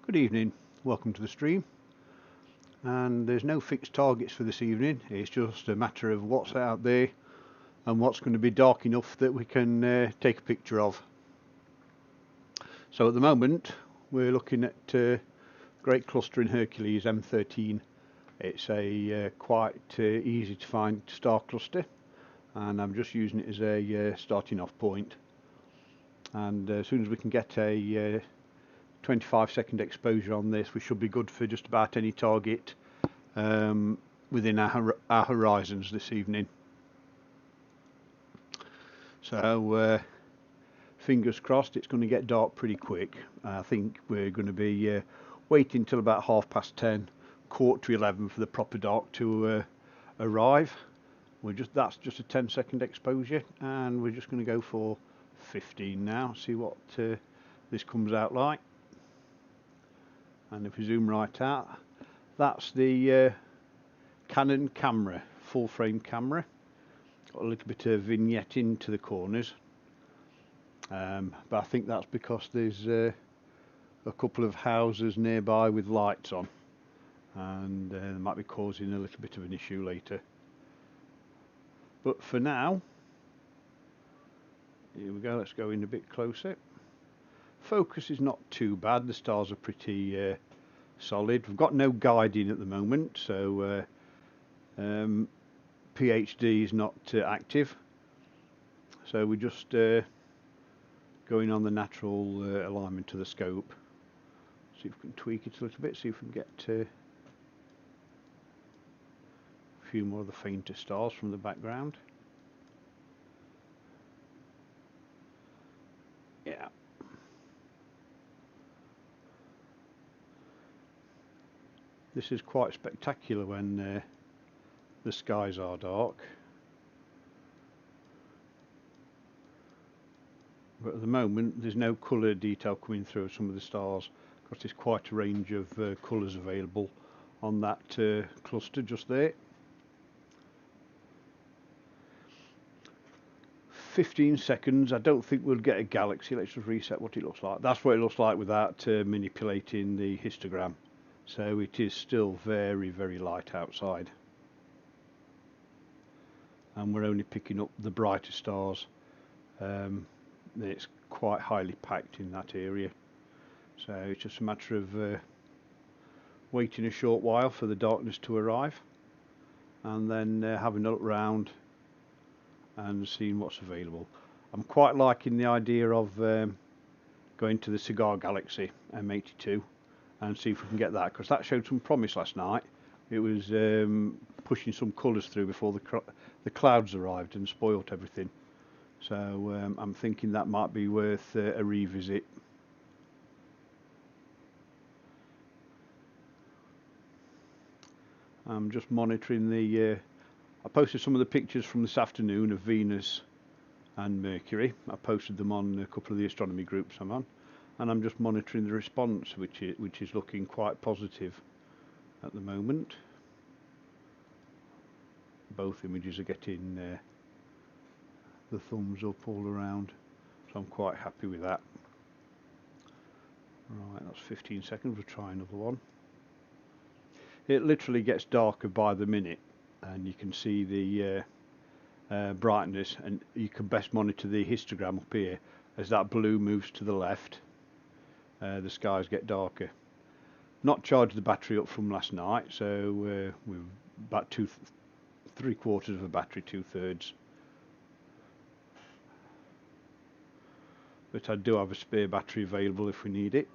Good evening, welcome to the stream. And there's no fixed targets for this evening, it's just a matter of what's out there and what's going to be dark enough that we can take a picture of. So at the moment we're looking at Great Cluster in Hercules M13. It's a quite easy to find star cluster, and I'm just using it as a starting off point. And as soon as we can get a 25-second exposure on this, we should be good for just about any target within our horizons this evening. So fingers crossed it's going to get dark pretty quick. I think we're going to be waiting till about 10:30, 11:15 for the proper dark to arrive. That's just a 10-second exposure, and we're just going to go for 15 now, see what this comes out like. And if we zoom right out, that's the Canon camera, full frame camera. Got a little bit of vignette into the corners, but I think that's because there's a couple of houses nearby with lights on, and they might be causing a little bit of an issue later. But for now, here we go, let's go in a bit closer. Focus is not too bad, the stars are pretty solid. We've got no guiding at the moment, so PhD is not active, so we're just going on the natural alignment of the scope. See if we can tweak it a little bit, see if we can get a few more of the fainter stars from the background. Yeah. This is quite spectacular when the skies are dark. But at the moment there's no colour detail coming through some of the stars, because there's quite a range of colours available on that cluster just there. 15 seconds, I don't think we'll get a galaxy. Let's just reset what it looks like. That's what it looks like without manipulating the histogram. So it is still very, very light outside. And we're only picking up the brighter stars. It's quite highly packed in that area. So it's just a matter of waiting a short while for the darkness to arrive, and then having a look round and seeing what's available. I'm quite liking the idea of going to the Cigar Galaxy M82 and see if we can get that, because that showed some promise last night. It was pushing some colours through before the clouds arrived and spoilt everything. So I'm thinking that might be worth a revisit. I'm just monitoring the I posted some of the pictures from this afternoon of Venus and Mercury. I posted them on a couple of the astronomy groups I'm on, and I'm just monitoring the response, which is looking quite positive at the moment. Both images are getting the thumbs up all around, so I'm quite happy with that. Right, that's 15 seconds, we'll try another one. It literally gets darker by the minute, and you can see the brightness, and you can best monitor the histogram up here. As that blue moves to the left, the skies get darker. Not charged the battery up from last night, so we're about 3/4 of a battery, 2/3. But I do have a spare battery available if we need it.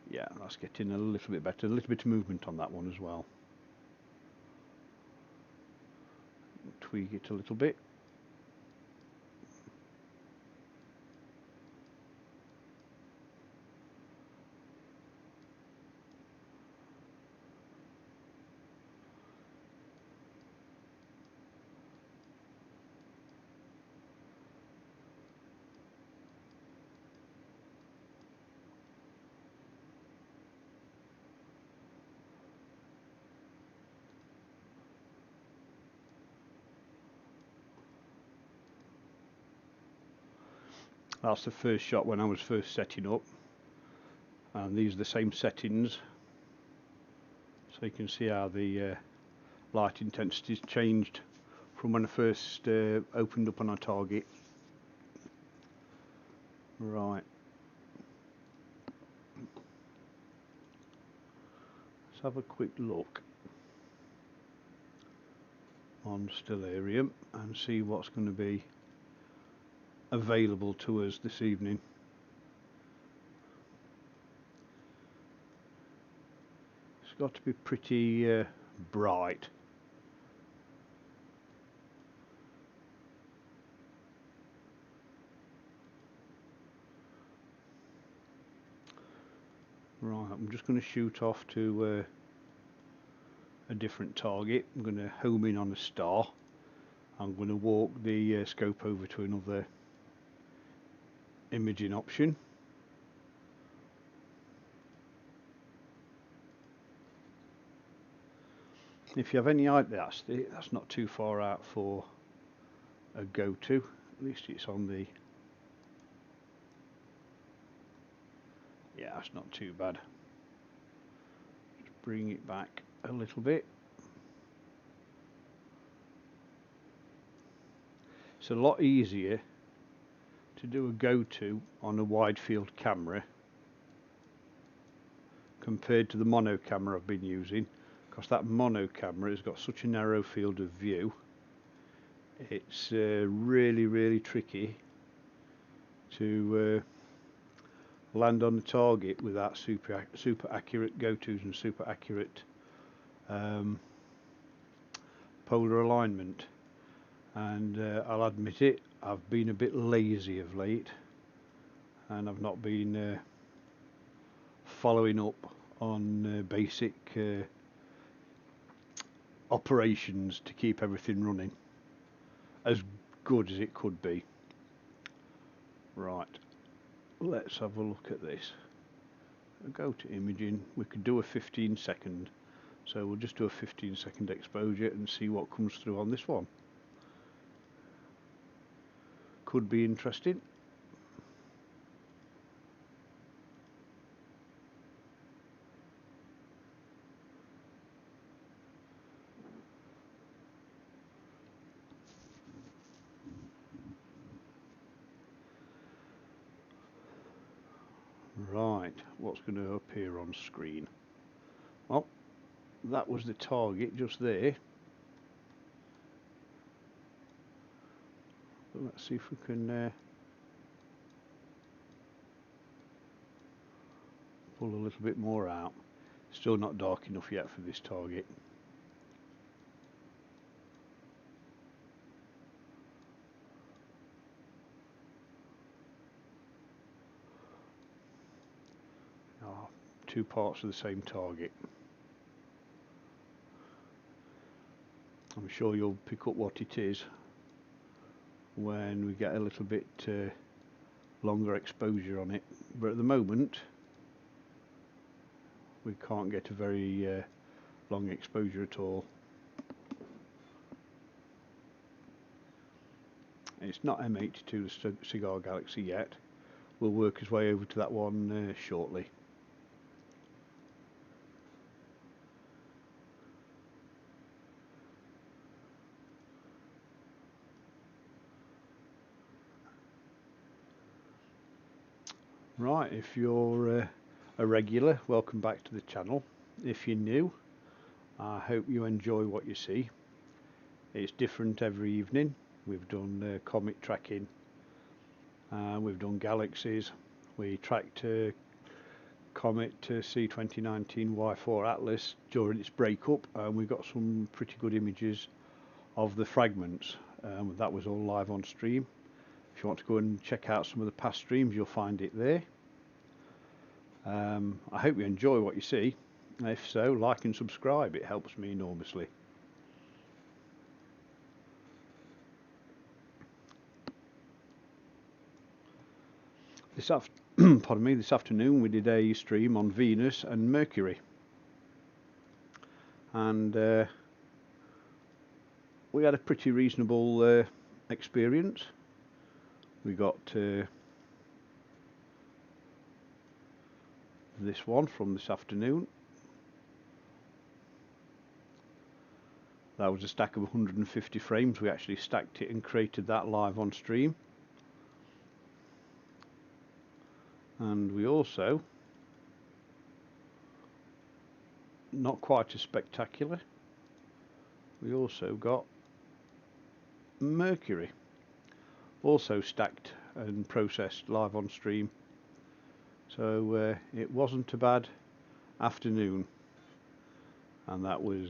Yeah, that's getting a little bit better, a little bit of movement on that one as well. Tweak it a little bit. That's the first shot when I was first setting up. and these are the same settings, so you can see how the light intensity has changed from when I first opened up on our target. Right, let's have a quick look on Stellarium and see what's going to be available to us this evening. It's got to be pretty bright. Right, I'm just going to shoot off to a different target. I'm going to home in on a star. I'm going to walk the scope over to another imaging option. If you have any idea, that's not too far out for a go-to. At least it's on the... Yeah, that's not too bad. Just bring it back a little bit. It's a lot easier to do a go-to on a wide field camera compared to the mono camera I've been using, because that mono camera has got such a narrow field of view. It's really tricky to land on the target with that super accurate go-tos and super accurate polar alignment. And I'll admit it, I've been a bit lazy of late, and I've not been following up on basic operations to keep everything running as good as it could be. Right, let's have a look at this. I'll go to imaging. We could do a 15-second, so we'll just do a 15-second exposure and see what comes through on this one. Could be interesting. Right, what's going to appear on screen? Well, that was the target just there. But let's see if we can pull a little bit more out. Still not dark enough yet for this target. Two parts of the same target. I'm sure you'll pick up what it is when we get a little bit longer exposure on it, but at the moment we can't get a very long exposure at all. It's not M82, the Cigar Galaxy, yet. We'll work his way over to that one shortly. Right, if you're a regular, welcome back to the channel. If you're new, I hope you enjoy what you see. It's different every evening. We've done comet tracking, we've done galaxies, we tracked Comet C2019 Y4 Atlas during its breakup, and we got some pretty good images of the fragments. That was all live on stream. If you want to go and check out some of the past streams, you'll find it there. I hope you enjoy what you see. If so, like and subscribe, it helps me enormously. Pardon me, this afternoon we did a stream on Venus and Mercury, and we had a pretty reasonable experience. We got this one from this afternoon. That was a stack of 150 frames. We actually stacked it and created that live on stream. And we also, not quite as spectacular, we also got Mercury, also stacked and processed live on stream. So it wasn't a bad afternoon, and that was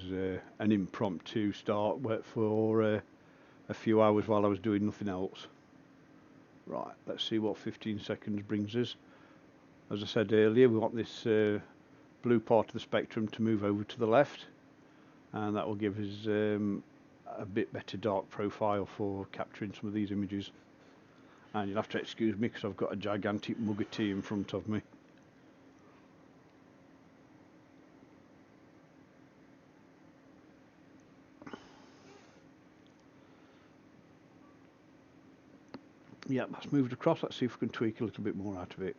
an impromptu start for a few hours while I was doing nothing else. Right, let's see what 15 seconds brings us. As I said earlier, we want this blue part of the spectrum to move over to the left, and that will give us a bit better dark profile for capturing some of these images. And you'll have to excuse me because I've got a gigantic mug of tea in front of me. Yeah, that's moved across. Let's see if we can tweak a little bit more out of it.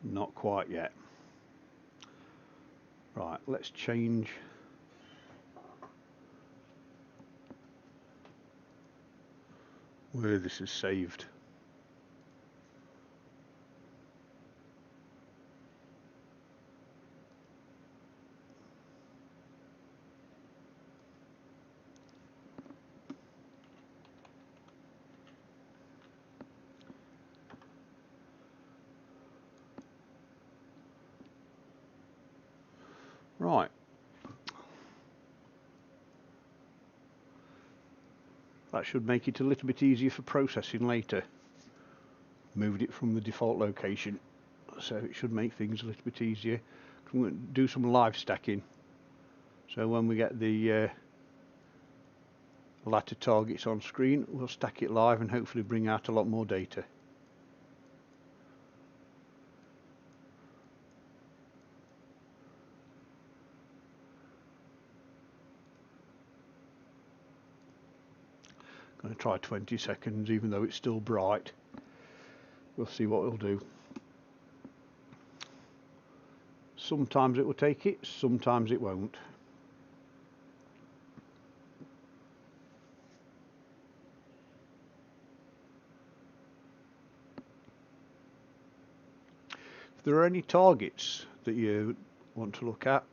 Not quite yet. Right, let's change where this is saved. Right. That should make it a little bit easier for processing later. Moved it from the default location, so it should make things a little bit easier. I'm going to do some live stacking, so when we get the latter targets on screen, we'll stack it live and hopefully bring out a lot more data. Going to try 20 seconds even though it's still bright. We'll see what it'll do. Sometimes it will take it, sometimes it won't. If there are any targets that you want to look at,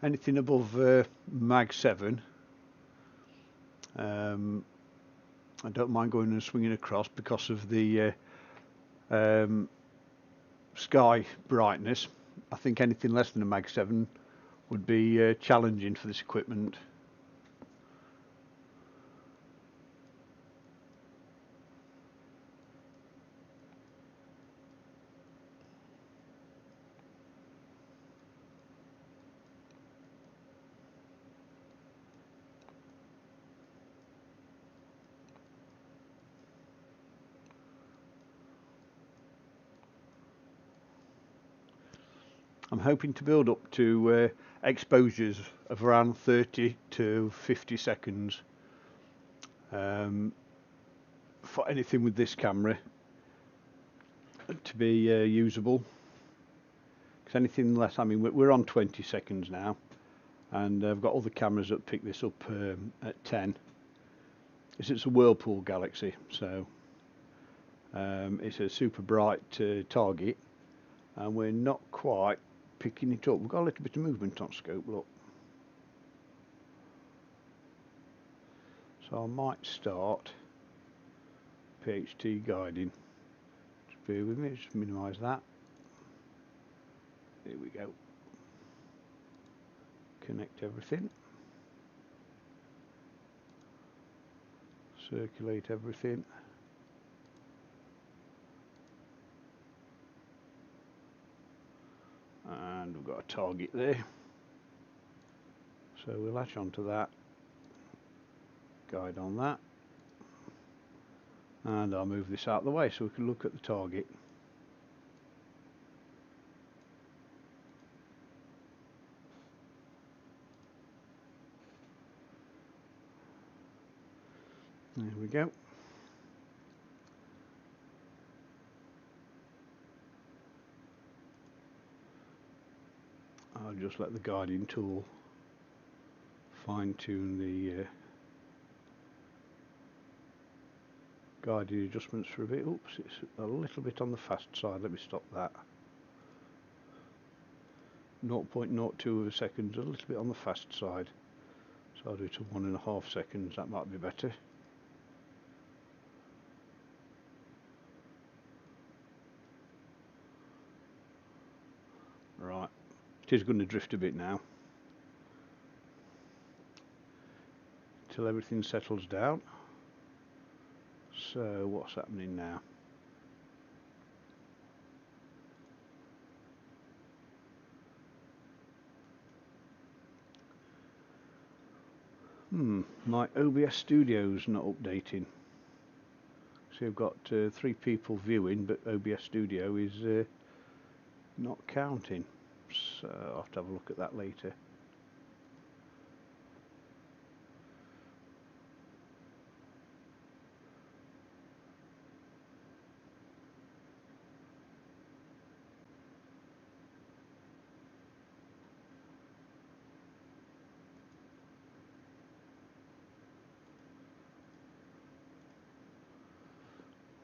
anything above mag 7, I don't mind going and swinging across because of the sky brightness. I think anything less than a mag 7 would be challenging for this equipment. I'm hoping to build up to exposures of around 30 to 50 seconds for anything with this camera to be usable. Because anything less, I mean, we're on 20 seconds now, and I've got other cameras that pick this up at 10. It's a Whirlpool Galaxy, so it's a super bright target, and we're not quite picking it up. We've got a little bit of movement on scope, look. So I might start PHT guiding. Just bear with me, just minimise that. There we go. Connect everything. Circulate everything. And we've got a target there, so we'll latch onto that, guide on that, and I'll move this out of the way so we can look at the target. There we go. I'll just let the guiding tool fine-tune the guiding adjustments for a bit. Oops, it's a little bit on the fast side. Let me stop that. 0.02 of a second, a little bit on the fast side. So I'll do it to 1.5 seconds. That might be better. Right, it is going to drift a bit now till everything settles down. So what's happening now? My OBS Studio's not updating. So I've got 3 people viewing, but OBS Studio is not counting. So I'll have to have a look at that later.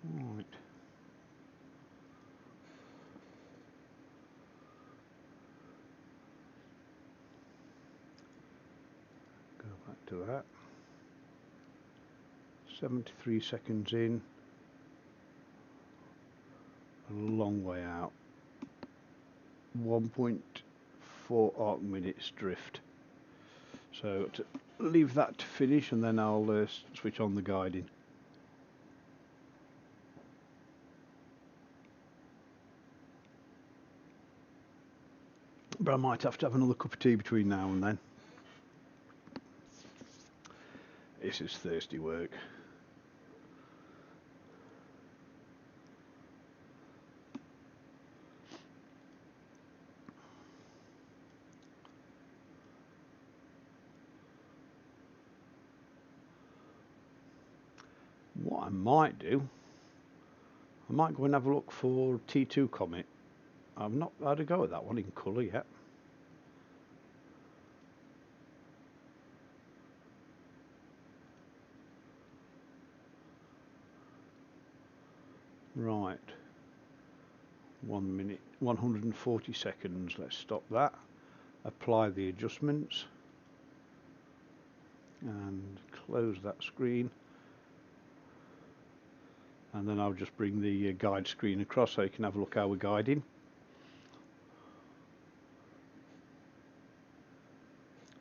Right. Go back to that. 73 seconds in. A long way out. 1.4 arc minutes drift. So to leave that to finish, and then I'll switch on the guiding. But I might have to have another cup of tea between now and then. This is thirsty work. What I might do, I might go and have a look for T2 Comet. I've not had a go at that one in colour yet. Right, 1 minute, 140 seconds. Let's stop that. Apply the adjustments and close that screen. And then I'll just bring the guide screen across so you can have a look how we're guiding.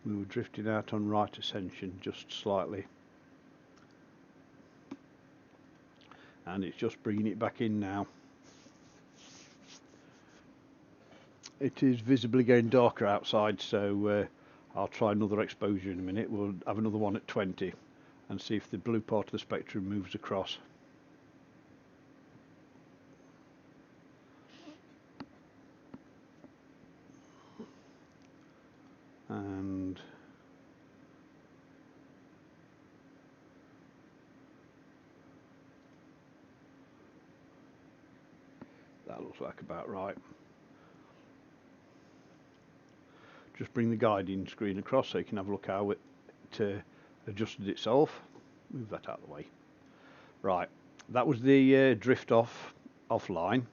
We were drifting out on right ascension just slightly. And it's just bringing it back in now. It is visibly getting darker outside, so I'll try another exposure in a minute. We'll have another one at 20 and see if the blue part of the spectrum moves across. And that looks like about right. Just bring the guiding screen across so you can have a look how it adjusted itself. Move that out of the way. Right, that was the drift offline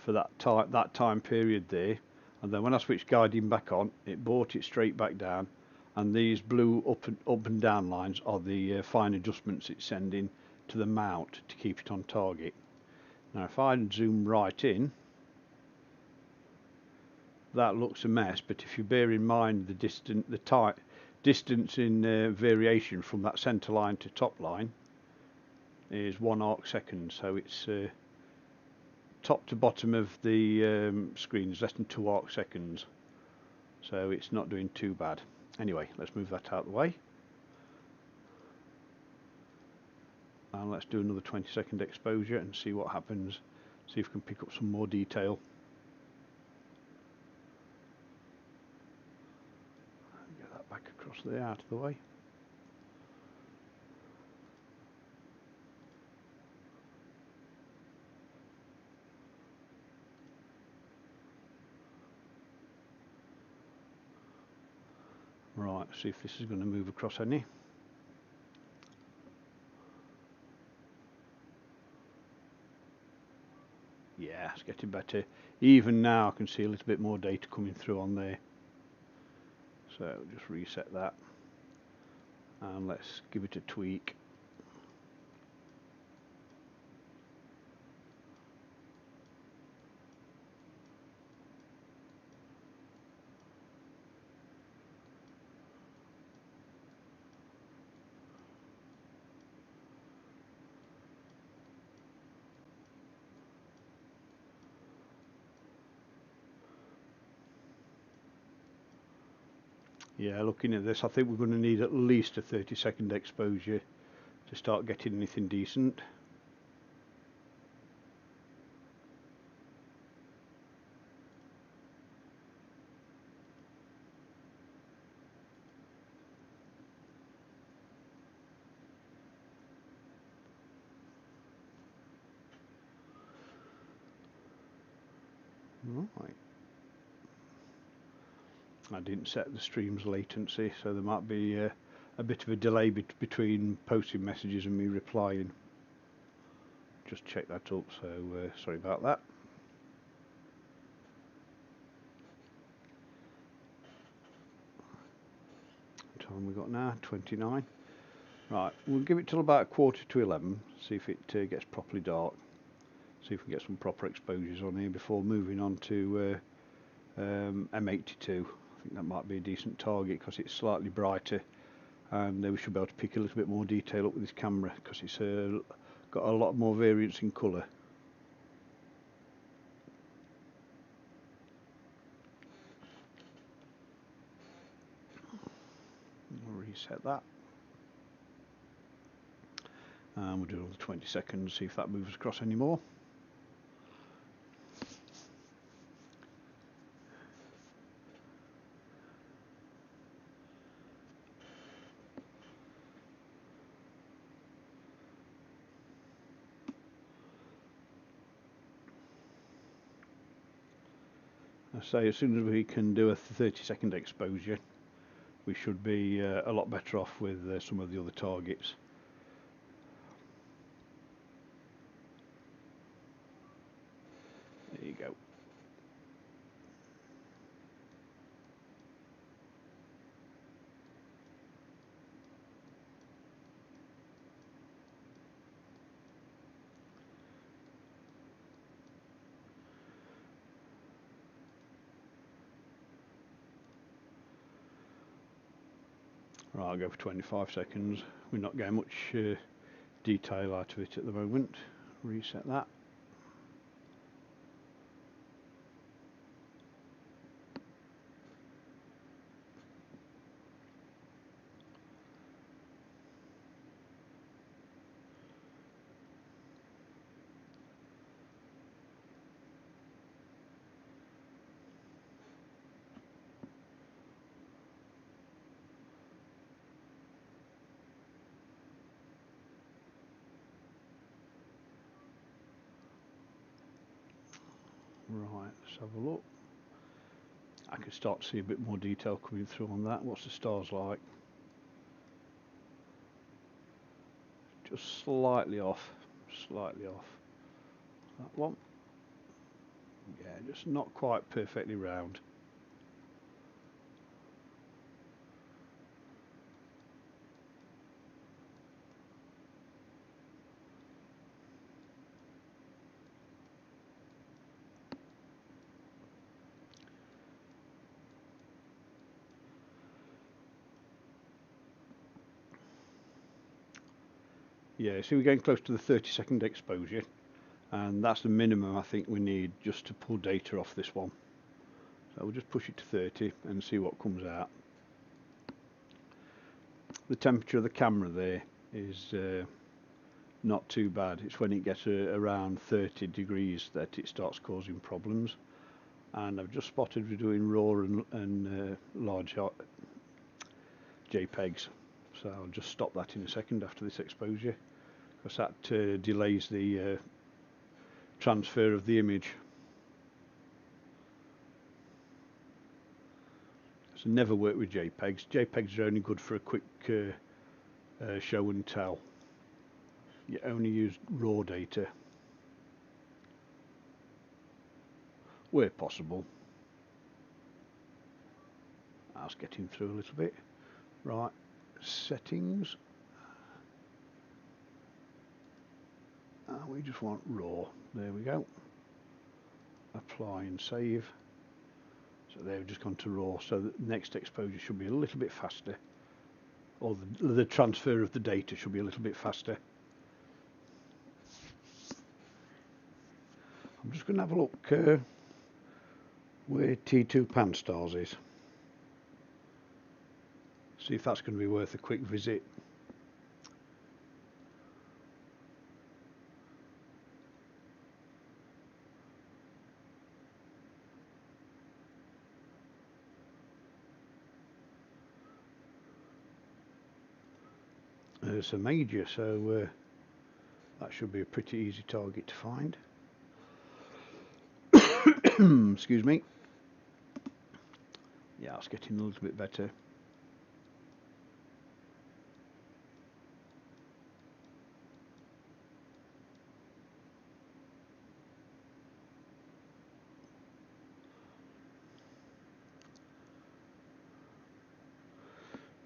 for that time period there, and then when I switched guiding back on, it brought it straight back down, and these blue up and down lines are the fine adjustments it's sending to the mount to keep it on target. Now if I zoom right in, that looks a mess, but if you bear in mind the distance in variation from that center line to top line is 1 arc second, so it's top to bottom of the screen is less than 2 arc seconds, so it's not doing too bad. Anyway, let's move that out of the way, and let's do another 20-second exposure and see what happens. See if we can pick up some more detail. Get that back across there, out of the way. Right, see if this is going to move across any. Yeah, it's getting better. Even now I can see a little bit more data coming through on there. So just reset that and let's give it a tweak. Yeah, looking at this, I think we're going to need at least a 30-second exposure to start getting anything decent. Right. I didn't set the stream's latency, so there might be a bit of a delay between posting messages and me replying. Just check that up, so sorry about that. What time we got now? 29. Right, we'll give it till about 11:15, see if it gets properly dark, see if we can get some proper exposures on here before moving on to M82. I think that might be a decent target because it's slightly brighter, and we should be able to pick a little bit more detail up with this camera because it's got a lot more variance in colour. I'll reset that. And we'll do another 20 seconds, see if that moves across any more. I say as soon as we can do a 30-second exposure, we should be a lot better off with some of the other targets. There you go. Right, I'll go for 25 seconds. We're not getting much detail out of it at the moment. Reset that. Right, let's have a look. I can start to see a bit more detail coming through on that. What's the stars like? Just slightly off. Slightly off. That one. Yeah, just not quite perfectly round. Yeah, so we're getting close to the 30-second exposure, and that's the minimum I think we need just to pull data off this one. So we'll just push it to 30 and see what comes out. The temperature of the camera there is not too bad. It's when it gets around 30 degrees that it starts causing problems. And I've just spotted we're doing RAW and large JPEGs. So I'll just stop that in a second after this exposure, because that delays the transfer of the image. So never work with JPEGs. JPEGs are only good for a quick show and tell. You only use raw data where possible. That's getting through a little bit. Right, settings. We just want raw. There we go. Apply and save. So they've just gone to raw. So the next exposure should be a little bit faster, or the transfer of the data should be a little bit faster. I'm just going to have a look where T2 Panstars is. See if that's going to be worth a quick visit. It's a major, so that should be a pretty easy target to find. Excuse me. Yeah, it's getting a little bit better.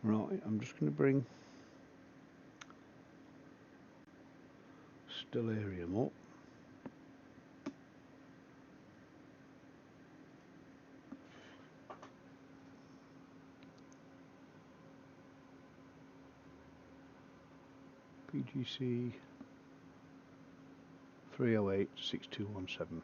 Right, I'm just going to bring Stellarium up. PGC 3086217.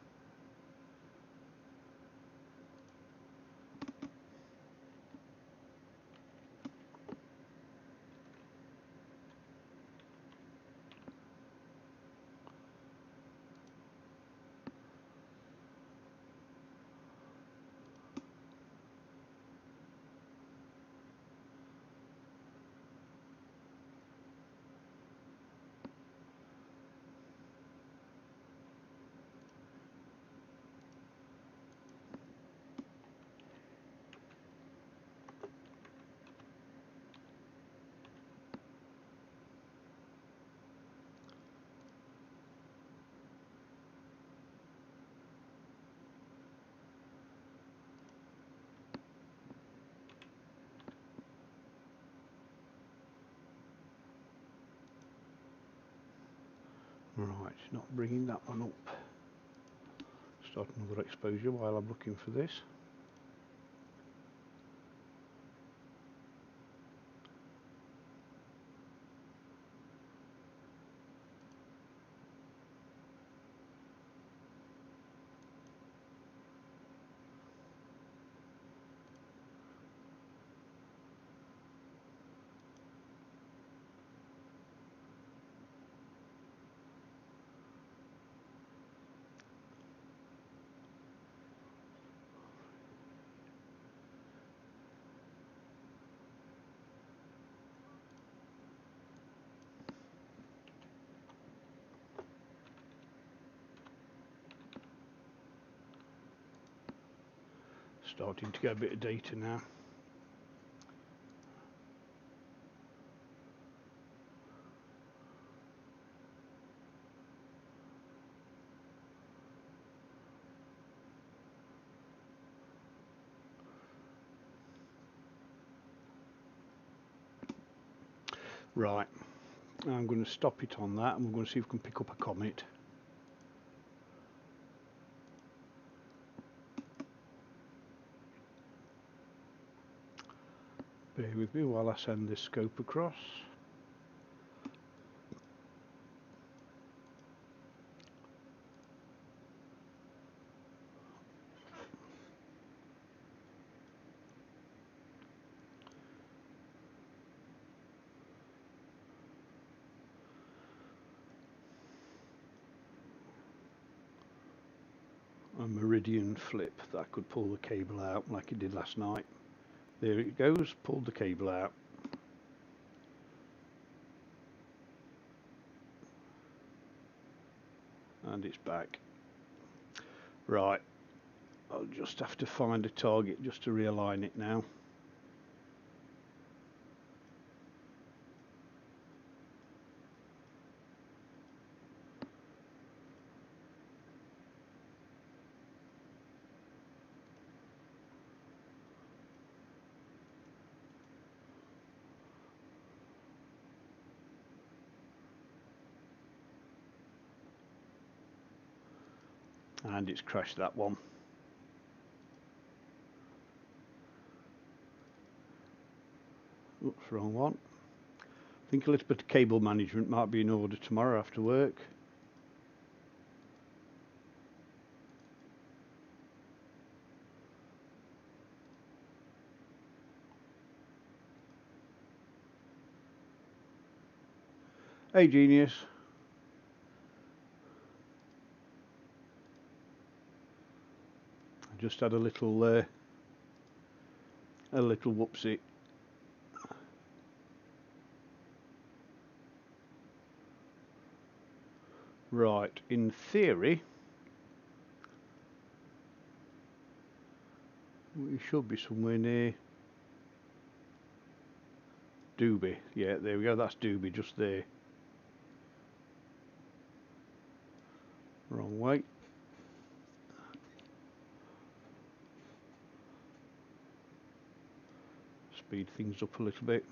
Right, not bringing that one up. Start another exposure while I'm looking for this. Starting to get a bit of data now. Right, I'm going to stop it on that, and we're going to see if we can pick up a comet. Bear with me while I send this scope across. A meridian flip that could pull the cable out like it did last night. There it goes, pulled the cable out. And it's back. Right, I'll just have to find a target just to realign it now. and it's crashed that one. Oops, wrong one. I think a little bit of cable management might be in order tomorrow after work. Hey genius. I just had a little whoopsie. Right, in theory we should be somewhere near Doobie. Yeah, there we go, that's Doobie just there. Wrong way. Speed things up a little bit.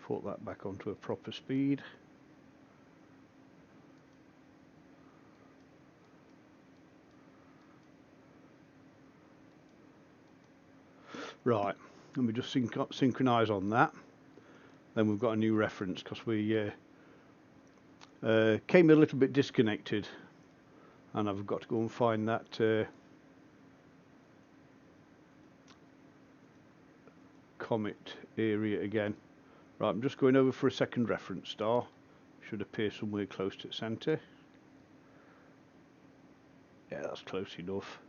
Put that back onto a proper speed. Right, let me just synchronise on that. Then we've got a new reference because we came a little bit disconnected, and I've got to go and find that comet area again. Right, I'm just going over for a second reference star. Should appear somewhere close to the centre. Yeah, that's close enough.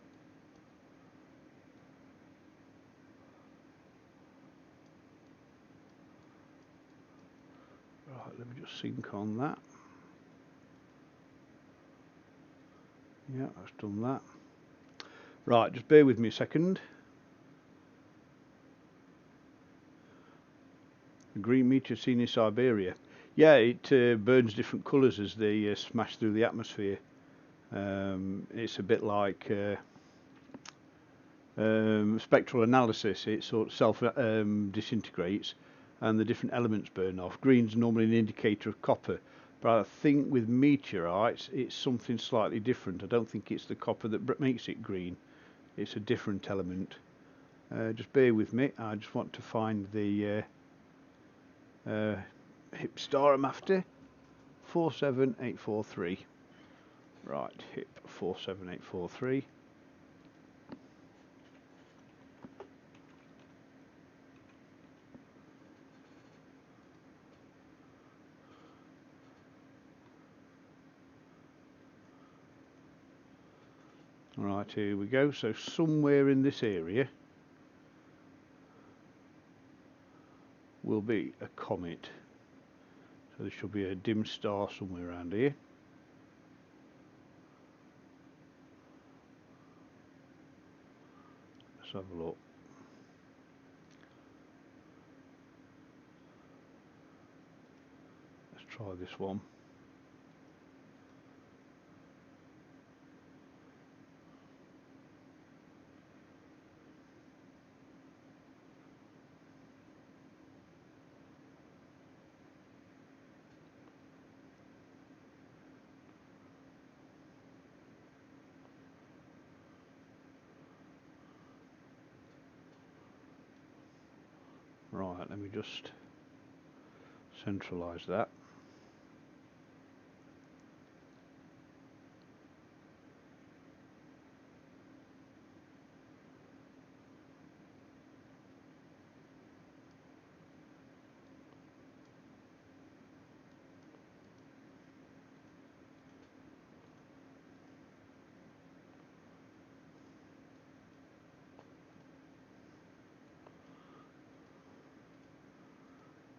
Right, let me just sync on that. Yeah, that's done that. Right, just bear with me a second. The green meteor seen in Siberia. Yeah, it burns different colours as they smash through the atmosphere. It's a bit like spectral analysis. It sort of self disintegrates and the different elements burn off. Green's normally an indicator of copper, but I think with meteorites it's something slightly different. I don't think it's the copper that makes it green. It's a different element. Just bear with me. I just want to find the HIP star I'm after. 47843. Right, HIP 47843. Right, here we go. So somewhere in this area will be a comet. So there should be a dim star somewhere around here. Let's have a look. Let's try this one. Right, let me just centralize that.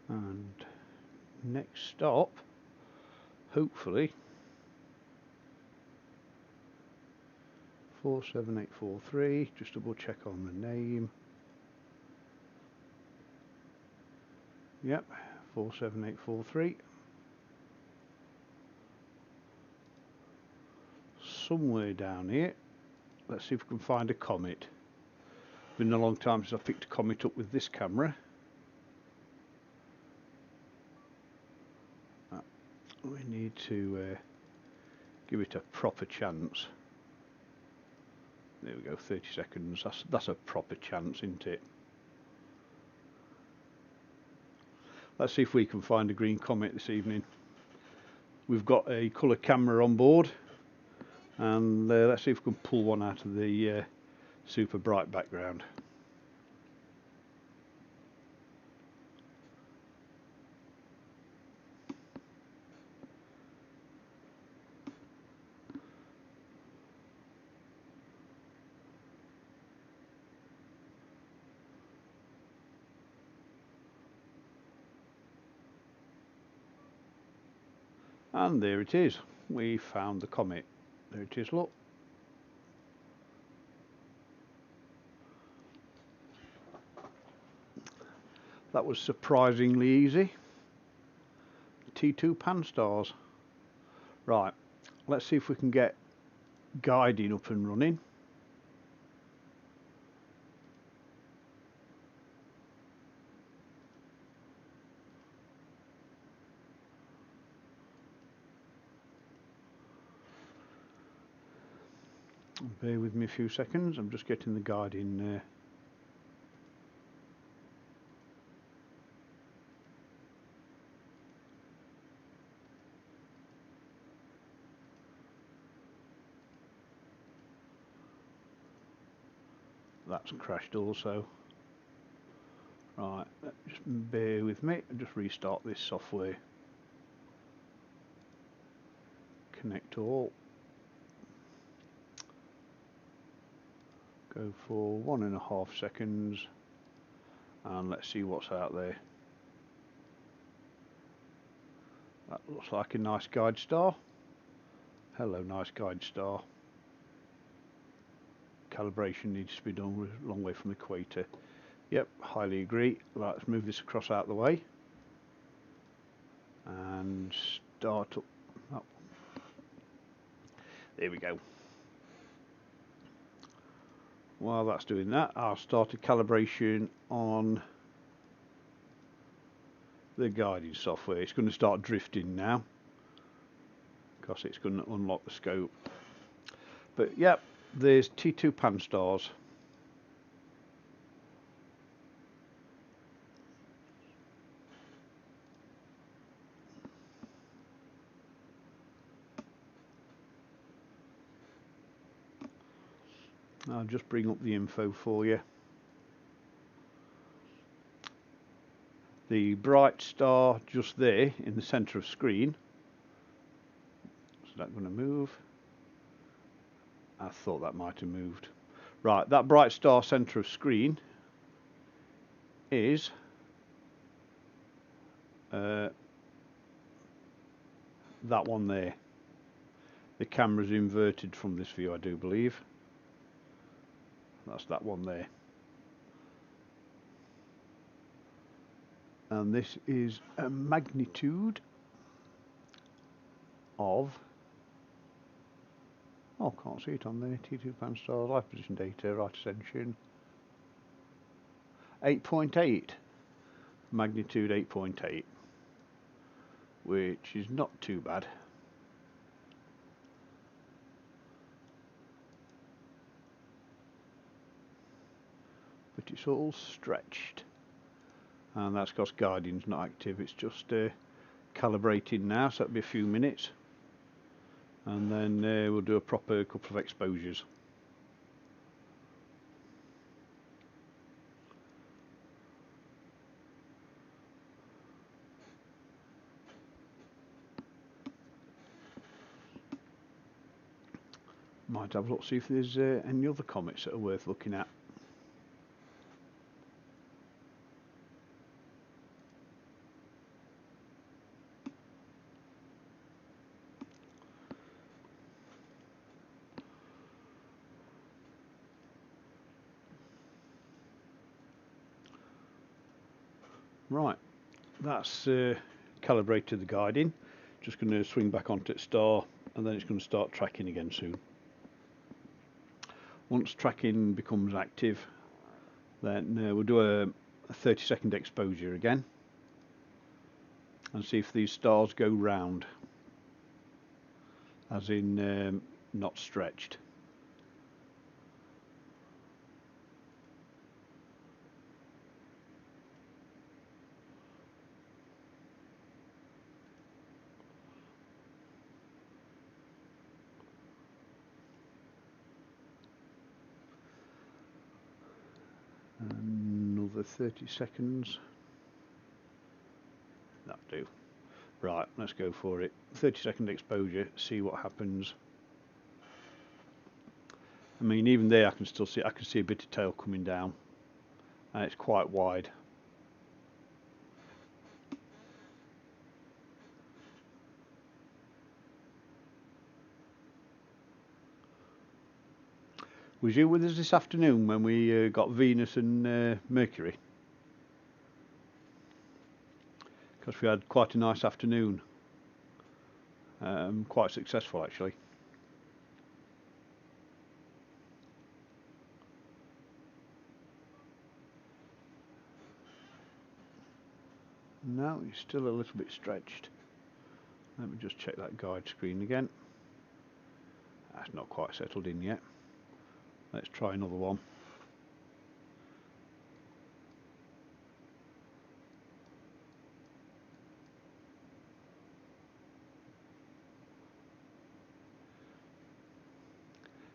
And next stop, hopefully, 47843. Just double check on the name. Yep, 47843. somewhere down here. Let's see if we can find a comet. Been a long time since I picked a comet up with this camera. We need to give it a proper chance. There we go, 30 seconds. That's a proper chance, isn't it? Let's see if we can find a green comet this evening. We've got a colour camera on board, and let's see if we can pull one out of the super bright background. And there it is. We found the comet. There it is, look. That was surprisingly easy. T2 Pan-STARRS. Right, let's see if we can get guiding up and running. Bear with me a few seconds, I'm just getting the guiding there. That's crashed also. Right, just bear with me, I'll just restart this software. Connect all. Go for 1.5 seconds, and let's see what's out there. That looks like a nice guide star. Hello, nice guide star. Calibration needs to be done, we're a long way from the equator. Yep, highly agree. Right, let's move this across out of the way and start up. Oh. There we go. While that's doing that, I'll start a calibration on the guiding software. It's going to start drifting now because it's going to unlock the scope. But yep, there's T2 Pan-STARRS. I'll just bring up the info for you. The bright star just there in the centre of screen. Is that going to move? I thought that might have moved. Right, that bright star centre of screen is that one there. The camera's inverted from this view, I do believe. That's that one there. And this is a magnitude of, oh, can't see it on there, T2 Pan-STARRS, live position data, right ascension, 8.8, magnitude 8.8, which is not too bad. But it's all stretched, and that's because guiding's not active. It's just calibrating now, so that'll be a few minutes, and then we'll do a proper couple of exposures. Might have a look, see if there's any other comets that are worth looking at. Right, that's calibrated the guiding. Just going to swing back onto its star, and then it's going to start tracking again soon. Once tracking becomes active, then we'll do a 30-second exposure again and see if these stars go round, as in not stretched. Another 30 seconds. That'll do. Right, let's go for it. 30-second exposure, see what happens. I mean, even there I can still see, I can see a bit of tail coming down, and it's quite wide. Was you with us this afternoon when we got Venus and Mercury? Because we had quite a nice afternoon. Quite successful actually. No, he's still a little bit stretched. Let me just check that guide screen again. That's not quite settled in yet. Let's try another one.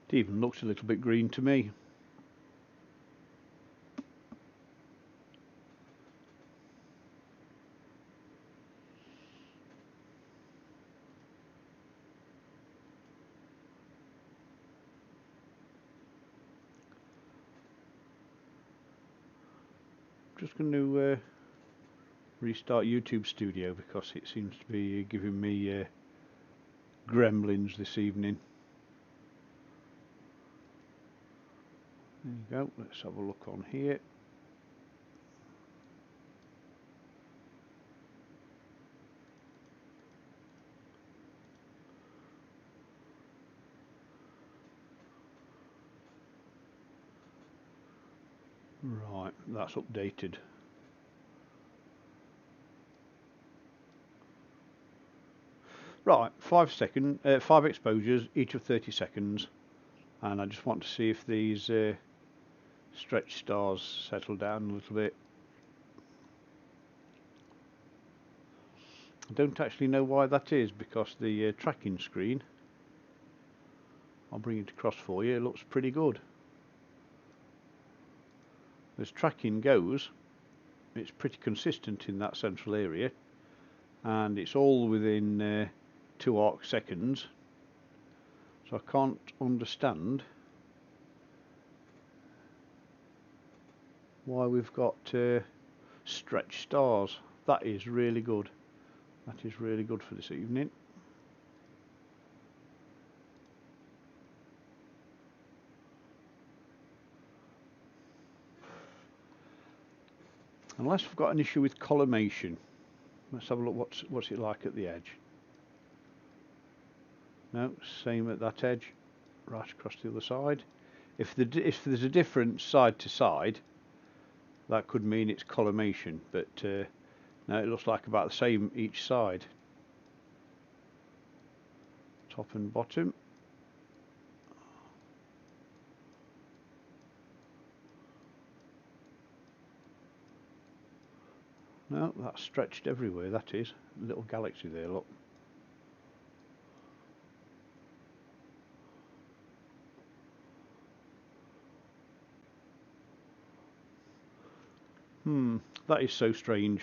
It even looks a little bit green to me. Just going to restart YouTube Studio because it seems to be giving me gremlins this evening. There you go, let's have a look on here. Right, that's updated. Right, 5 exposures, each of 30 seconds, and I just want to see if these stretch stars settle down a little bit. I don't actually know why that is, because the tracking screen, I'll bring it across for you, it looks pretty good. As tracking goes, it's pretty consistent in that central area, and it's all within 2 arc seconds, so I can't understand why we've got stretched stars. That is really good. That is really good for this evening. Unless we've got an issue with collimation. Let's have a look what's it like at the edge. No, same at that edge, right across the other side. If there's a difference side to side, that could mean it's collimation, but no, it looks like about the same each side. Top and bottom. No, that's stretched everywhere, that is. Little galaxy there, look. That is so strange.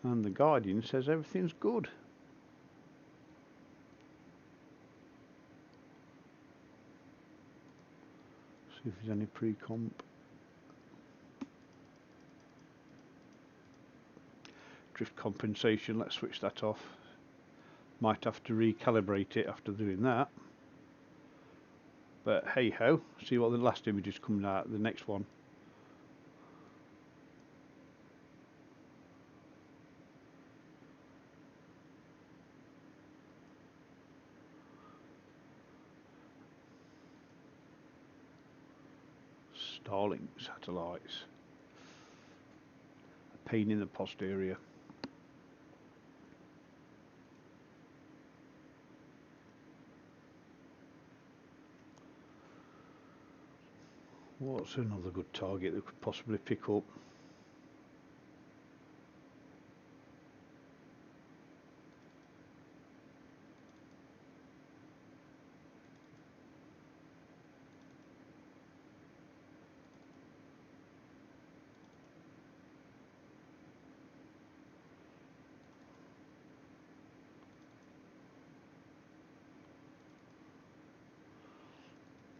And the Guardian says everything's good. See if there's any pre-comp. Drift compensation, let's switch that off. Might have to recalibrate it after doing that. But hey ho, see what the last image is coming out, the next one. Starlink satellites. A pain in the posterior. What's another good target that could possibly pick up?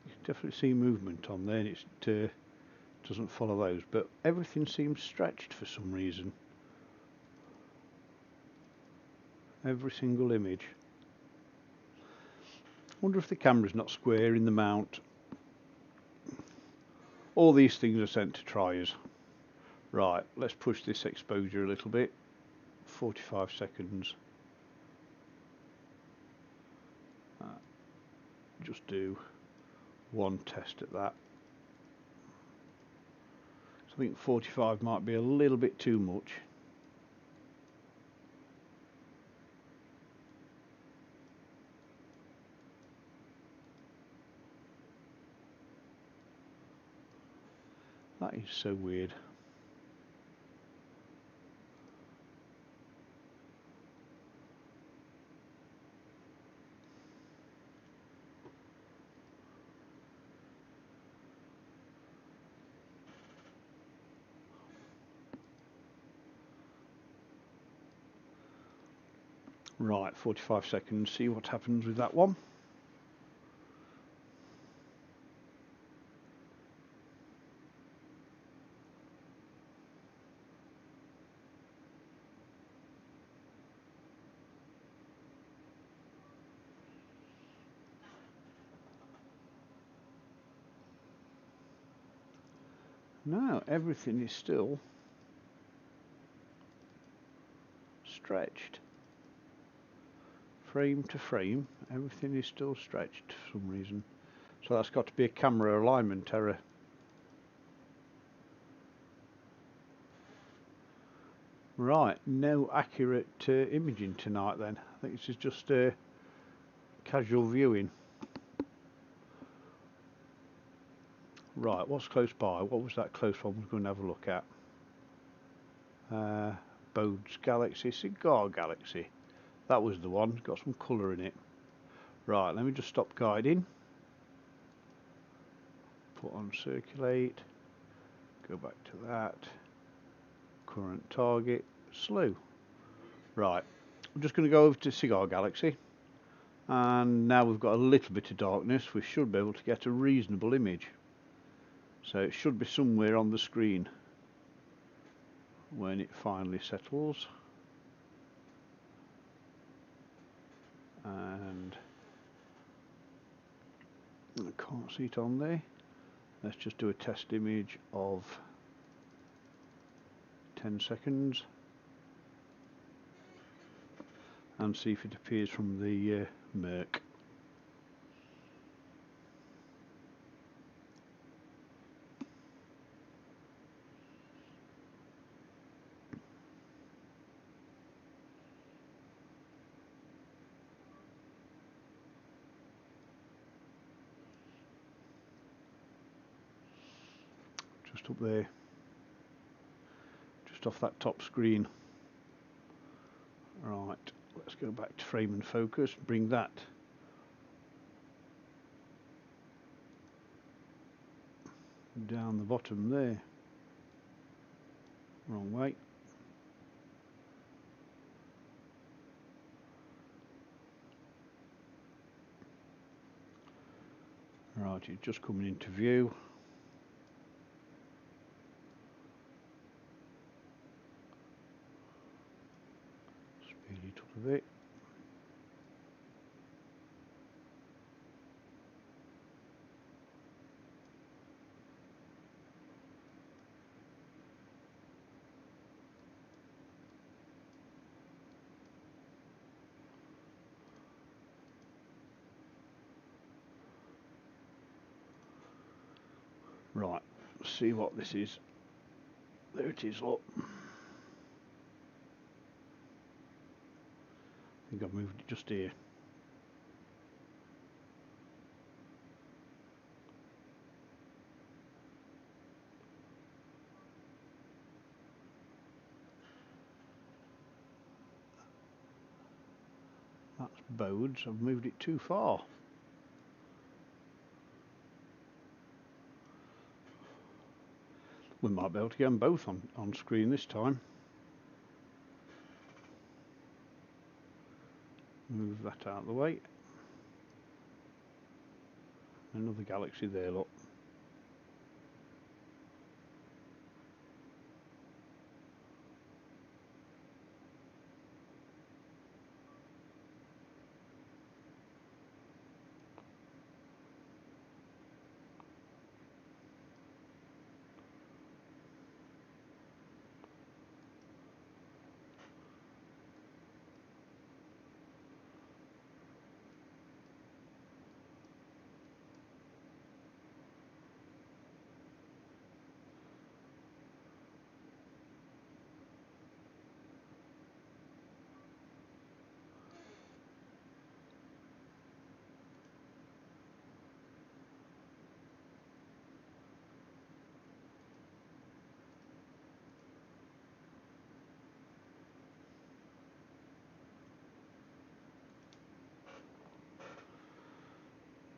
You can definitely see movement on there, and it doesn't follow those, but everything seems stretched for some reason. Every single image. Wonder if the camera's not square in the mount. All these things are sent to triers. Right, let's push this exposure a little bit. 45 seconds. Just do one test at that. So I think 45 might be a little bit too much. That is so weird. Right, 45 seconds, see what happens with that one. Now everything is still stretched. Frame to frame, everything is still stretched for some reason. So that's got to be a camera alignment error. Right, no accurate imaging tonight then. I think this is just casual viewing. Right, what's close by? What was that close one we're going to have a look at? Bode's Galaxy, Cigar Galaxy. That was the one, got some colour in it. Right, let me just stop guiding. Put on circulate. Go back to that. Current target, slew. Right, I'm just going to go over to Cigar Galaxy. And now we've got a little bit of darkness, we should be able to get a reasonable image. So it should be somewhere on the screen when it finally settles. And I can't see it on there. Let's just do a test image of 10 seconds and see if it appears from the Merc. Just up there, just off that top screen. Right, let's go back to frame and focus, bring that down the bottom there. Wrong way. Right, it's just coming into view. Speed it up a bit. Right, see what this is. There it is, look. I think I've moved it just here. That's Bodes. I've moved it too far. We might be able to get them both on screen this time. Move that out of the way. Another galaxy there, look.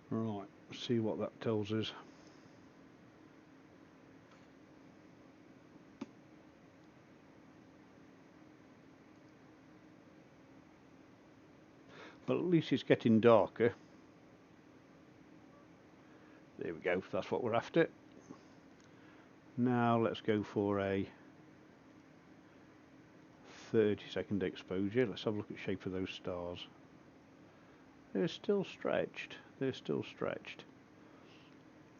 Right, see what that tells us. But at least it's getting darker. There we go, that's what we're after. Now let's go for a 30-second exposure. Let's have a look at the shape of those stars. They're still stretched. They're still stretched.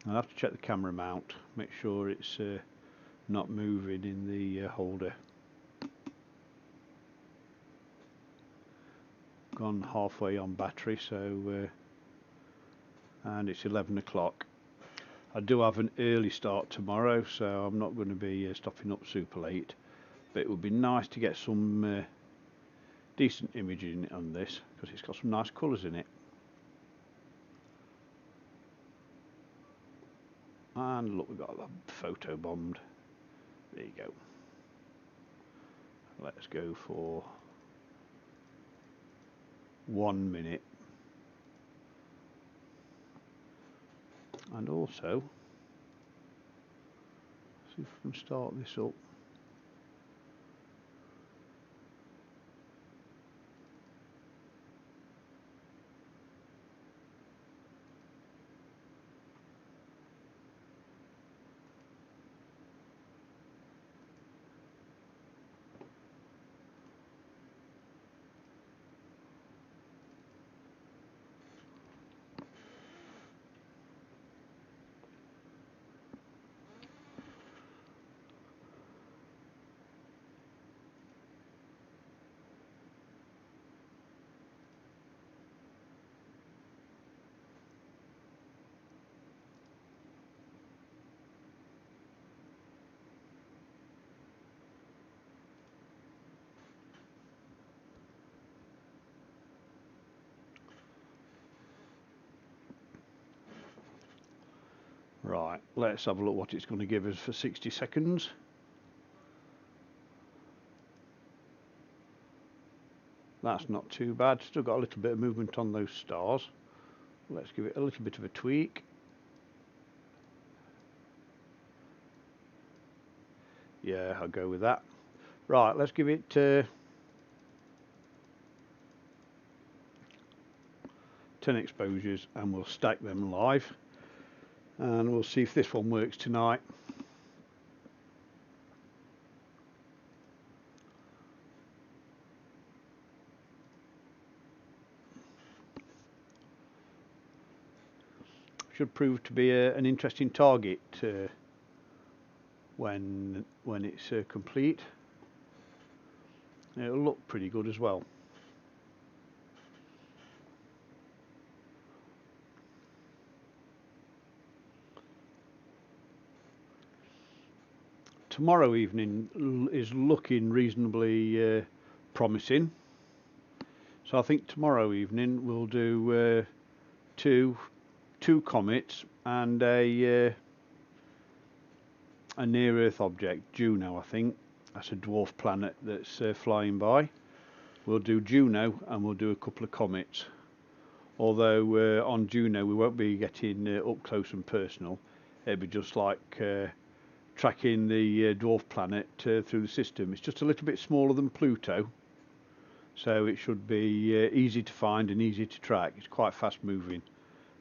I'll have to check the camera mount, make sure it's not moving in the holder. Gone halfway on battery, so and it's 11 o'clock. I do have an early start tomorrow, so I'm not going to be stopping up super late, but it would be nice to get some decent imaging on this because it's got some nice colours in it. And look, we've got a photo bombed. There you go. Let's go for 1 minute. And also, see if we can start this up. Right, let's have a look what it's going to give us for 60 seconds. That's not too bad, still got a little bit of movement on those stars. Let's give it a little bit of a tweak. Yeah, I'll go with that. Right, let's give it 10 exposures and we'll stack them live. And we'll see if this one works tonight. Should prove to be an interesting target when it's complete. It'll look pretty good as well. tomorrow evening is looking reasonably promising. So I think tomorrow evening we'll do two comets and a near-Earth object, Juno. I think that's a dwarf planet that's flying by. We'll do Juno and we'll do a couple of comets. Although on Juno we won't be getting up close and personal. It'll be just like tracking the dwarf planet through the system. It's just a little bit smaller than Pluto, so it should be easy to find and easy to track. It's quite fast moving,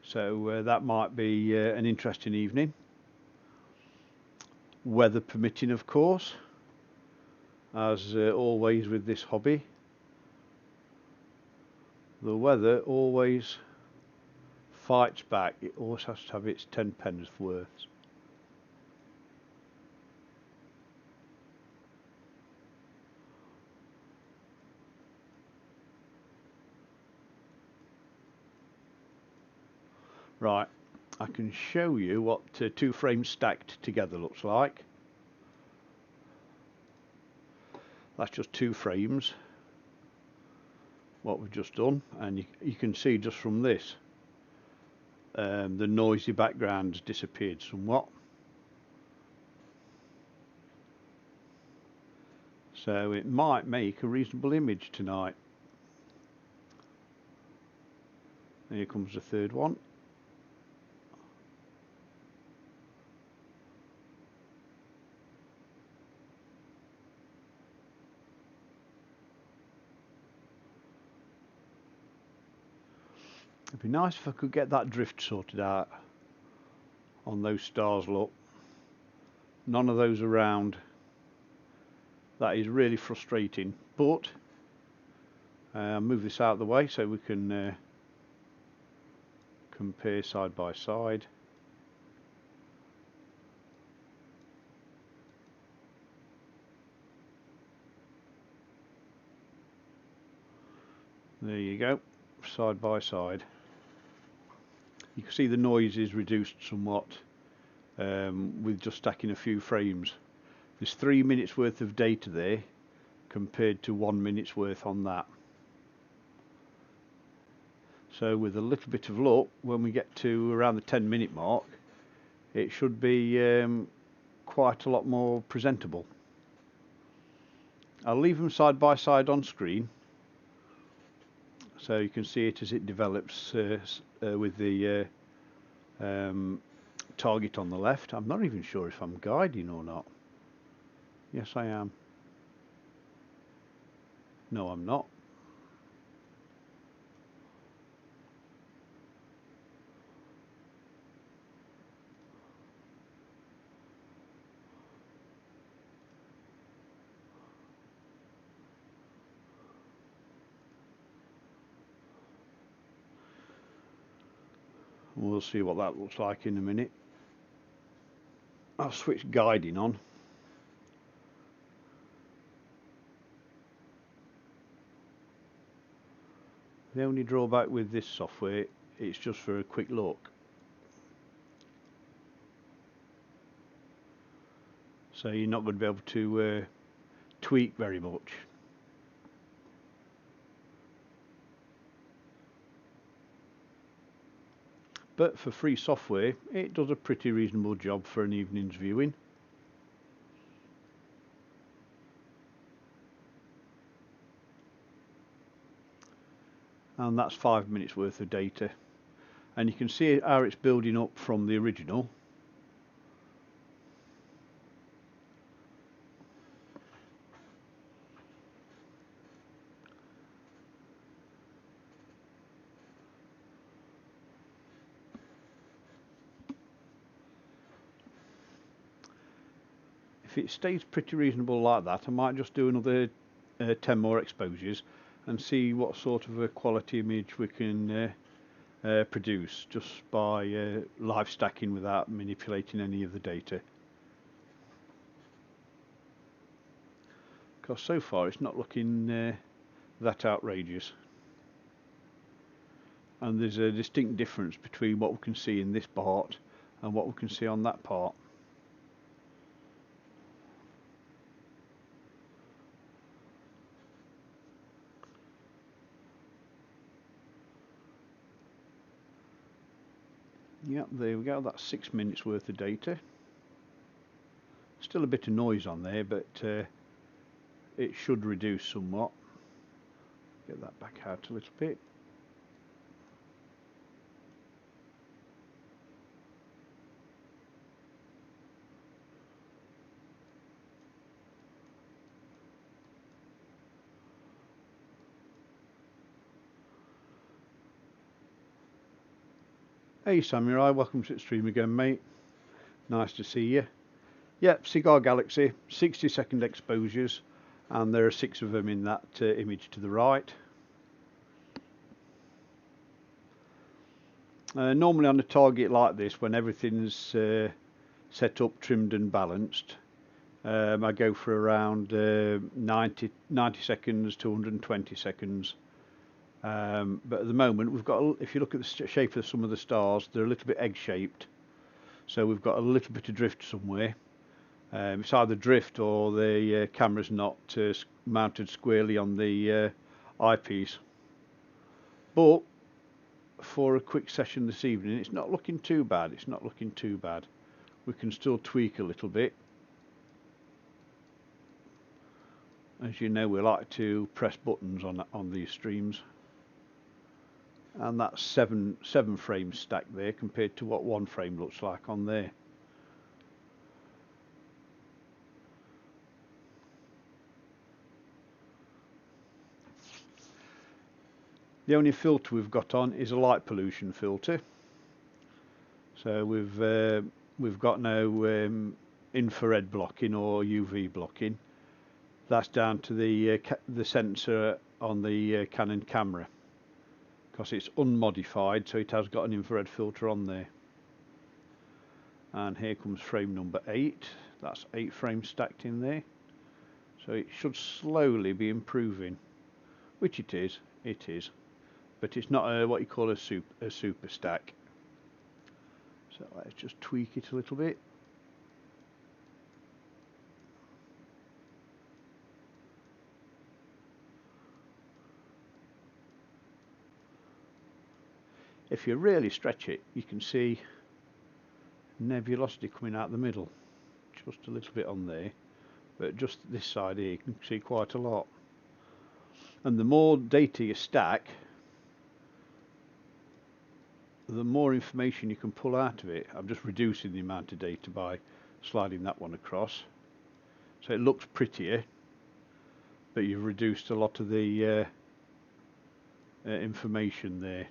so that might be an interesting evening, weather permitting, of course, as always with this hobby. The weather always fights back. It always has to have its 10 pence worth. Right, I can show you what two frames stacked together looks like. That's just two frames, what we've just done, and you can see just from this the noisy background's disappeared somewhat. So it might make a reasonable image tonight. Here comes the third one. It'd be nice if I could get that drift sorted out on those stars. Look, none of those around. That is really frustrating, but move this out of the way so we can compare side by side. There you go, side by side. You can see the noise is reduced somewhat with just stacking a few frames. There's 3 minutes worth of data there compared to 1 minute's worth on that. So with a little bit of luck, when we get to around the 10-minute mark, it should be quite a lot more presentable. I'll leave them side by side on screen so you can see it as it develops with the target on the left. I'm not even sure if I'm guiding or not. Yes, I am. No, I'm not. We'll see what that looks like in a minute. I'll switch guiding on. The only drawback with this software, it's just for a quick look. So you're not going to be able to tweak very much. But for free software, it does a pretty reasonable job for an evening's viewing. And that's 5 minutes worth of data. And you can see how it's building up from the original. If it stays pretty reasonable like that, I might just do another 10 more exposures and see what sort of a quality image we can produce just by live stacking without manipulating any of the data. Because so far it's not looking that outrageous. And there's a distinct difference between what we can see in this part and what we can see on that part. Yep, there we go, that's 6 minutes worth of data. Still a bit of noise on there, but it should reduce somewhat. Get that back out a little bit. Hey Samurai, welcome to the stream again, mate. Nice to see you. Yep, Cigar Galaxy, 60-second exposures, and there are 6 of them in that image to the right. Normally on a target like this, when everything's set up, trimmed and balanced, I go for around 90 seconds to 120 seconds. But at the moment we've got, if you look at the shape of some of the stars, they're a little bit egg-shaped, so we've got a little bit of drift somewhere. It's either drift or the camera's not mounted squarely on the eyepiece. But for a quick session this evening, it's not looking too bad. It's not looking too bad. We can still tweak a little bit. As you know, we like to press buttons on these streams. And that's seven frames stacked there compared to what 1 frame looks like on there. The only filter we've got on is a light pollution filter. So we've got no infrared blocking or UV blocking. That's down to the sensor on the Canon camera, because it's unmodified, so it has got an infrared filter on there. And here comes frame number 8. That's 8 frames stacked in there, so it should slowly be improving, which it is, but it's not what you call a super stack. So let's just tweak it a little bit. If you really stretch it, you can see nebulosity coming out the middle, just a little bit on there, but just this side here you can see quite a lot. And the more data you stack, the more information you can pull out of it. I'm just reducing the amount of data by sliding that one across, so it looks prettier, but you've reduced a lot of the information there.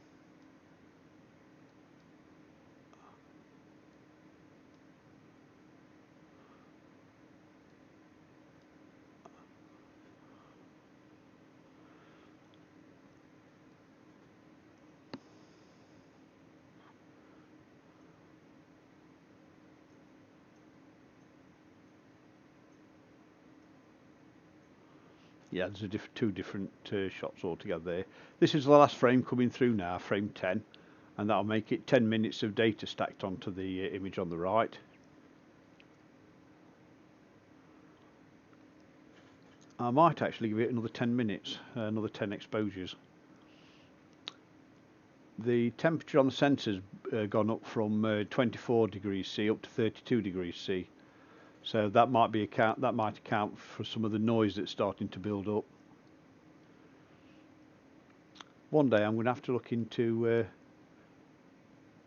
Yeah, there's two different shots altogether there. This is the last frame coming through now, frame 10, and that'll make it 10 minutes of data stacked onto the image on the right. I might actually give it another 10 minutes, another 10 exposures. The temperature on the sensor's gone up from 24 degrees C up to 32 degrees C. So that might account for some of the noise that's starting to build up. One day I'm going to have to look into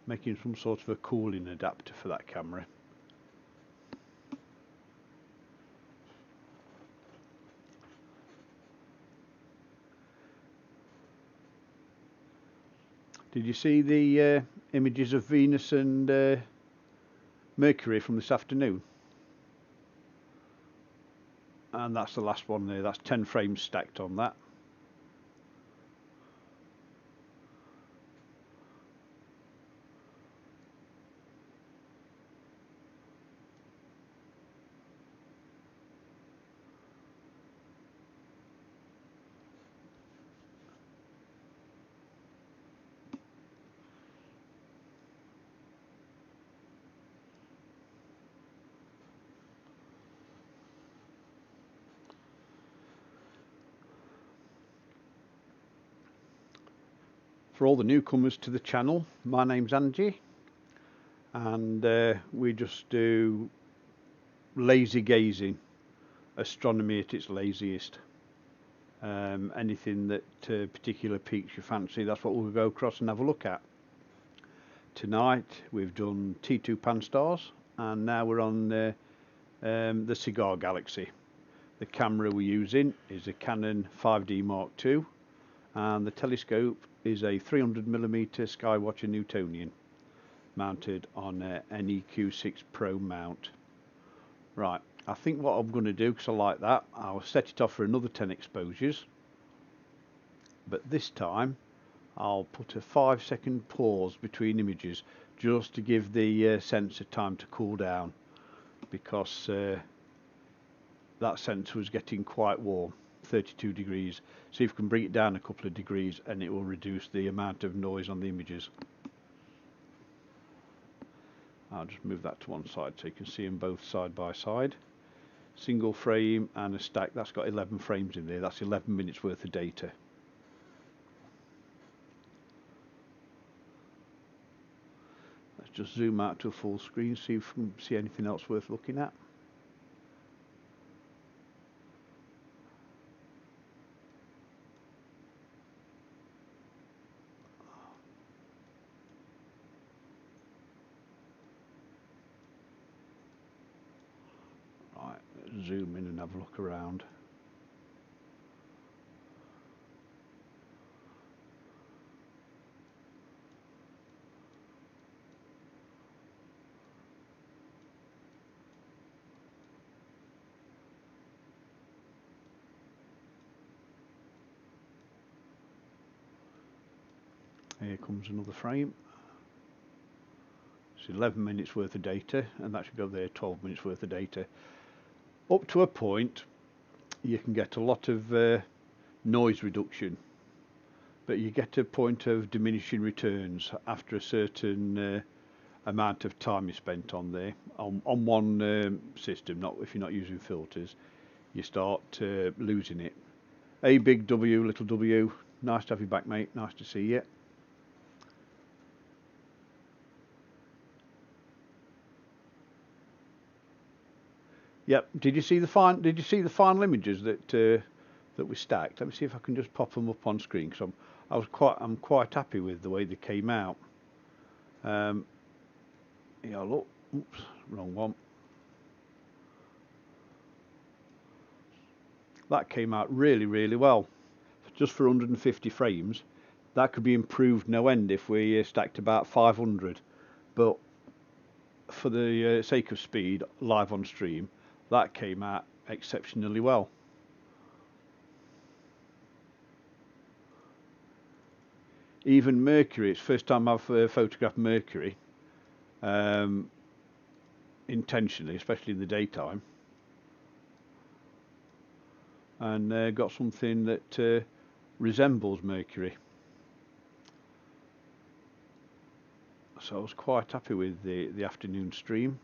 making some sort of a cooling adapter for that camera. Did you see the images of Venus and Mercury from this afternoon? And that's the last one there. That's 10 frames stacked on that. For all the newcomers to the channel, my name's Angie. and we just do lazy gazing, astronomy at its laziest. Anything that particular piques your fancy, that's what we'll go across and have a look at. Tonight we've done T2 Pan-STARRS, and now we're on the Cigar Galaxy. The camera we're using is a Canon 5D Mark II, and the telescope is a 300mm Skywatcher Newtonian mounted on an EQ6 Pro mount. Right, I think what I'm going to do, because I like that, I'll set it off for another 10 exposures, but this time I'll put a 5-second pause between images just to give the sensor time to cool down, because that sensor was getting quite warm, 32 degrees. See if we can bring it down a couple of degrees and it will reduce the amount of noise on the images. I'll just move that to one side so you can see them both side by side. Single frame and a stack, that's got 11 frames in there, that's 11 minutes worth of data. Let's just zoom out to a full screen, see if we can see anything else worth looking at. Right, let's zoom in and have a look around. Here comes another frame. It's 11 minutes worth of data, and that should go there, 12 minutes worth of data. Up to a point you can get a lot of noise reduction, but you get to a point of diminishing returns after a certain amount of time you spent on there. On one system, not if you're not using filters, you start losing it. A big W, little W, nice to have you back, mate, nice to see you. Yep. Did you see the final images that that we stacked? Let me see if I can just pop them up on screen, because I'm quite happy with the way they came out. Yeah, look. Oops, wrong one. That came out really, really well. Just for 150 frames, that could be improved no end if we stacked about 500. But for the sake of speed, live on stream, that came out exceptionally well. Even Mercury, it's the first time I've photographed Mercury intentionally, especially in the daytime, and got something that resembles Mercury. So I was quite happy with the afternoon stream.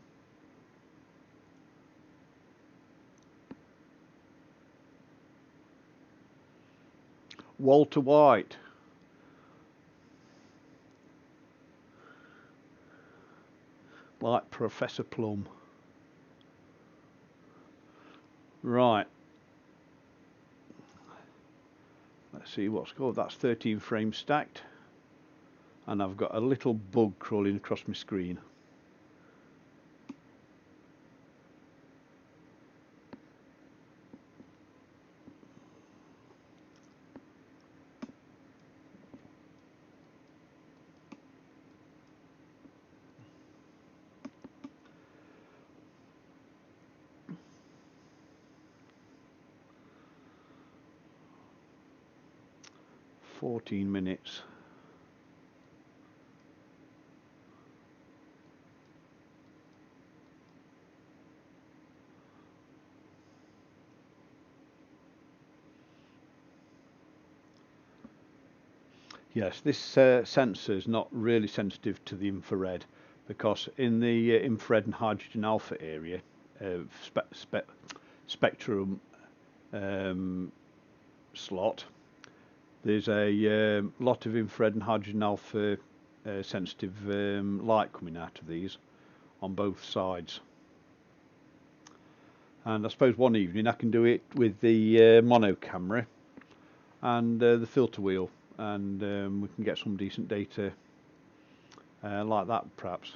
Walter White. Like Professor Plum. Right. Let's see what's called. That's 13 frames stacked. And I've got a little bug crawling across my screen. "14 minutes. Yes, this sensor is not really sensitive to the infrared, because in the infrared and hydrogen alpha area, spectrum slot, there's a lot of infrared and hydrogen alpha sensitive light coming out of these on both sides. And I suppose one evening I can do it with the mono camera and the filter wheel, and we can get some decent data like that perhaps.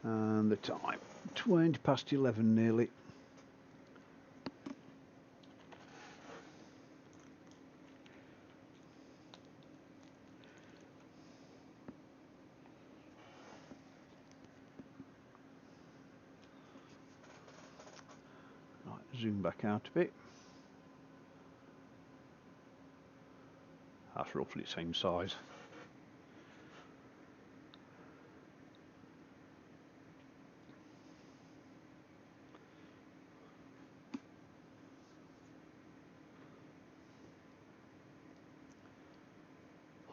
And the time, 20 past 11 nearly. Right, zoom back out a bit. That's roughly the same size.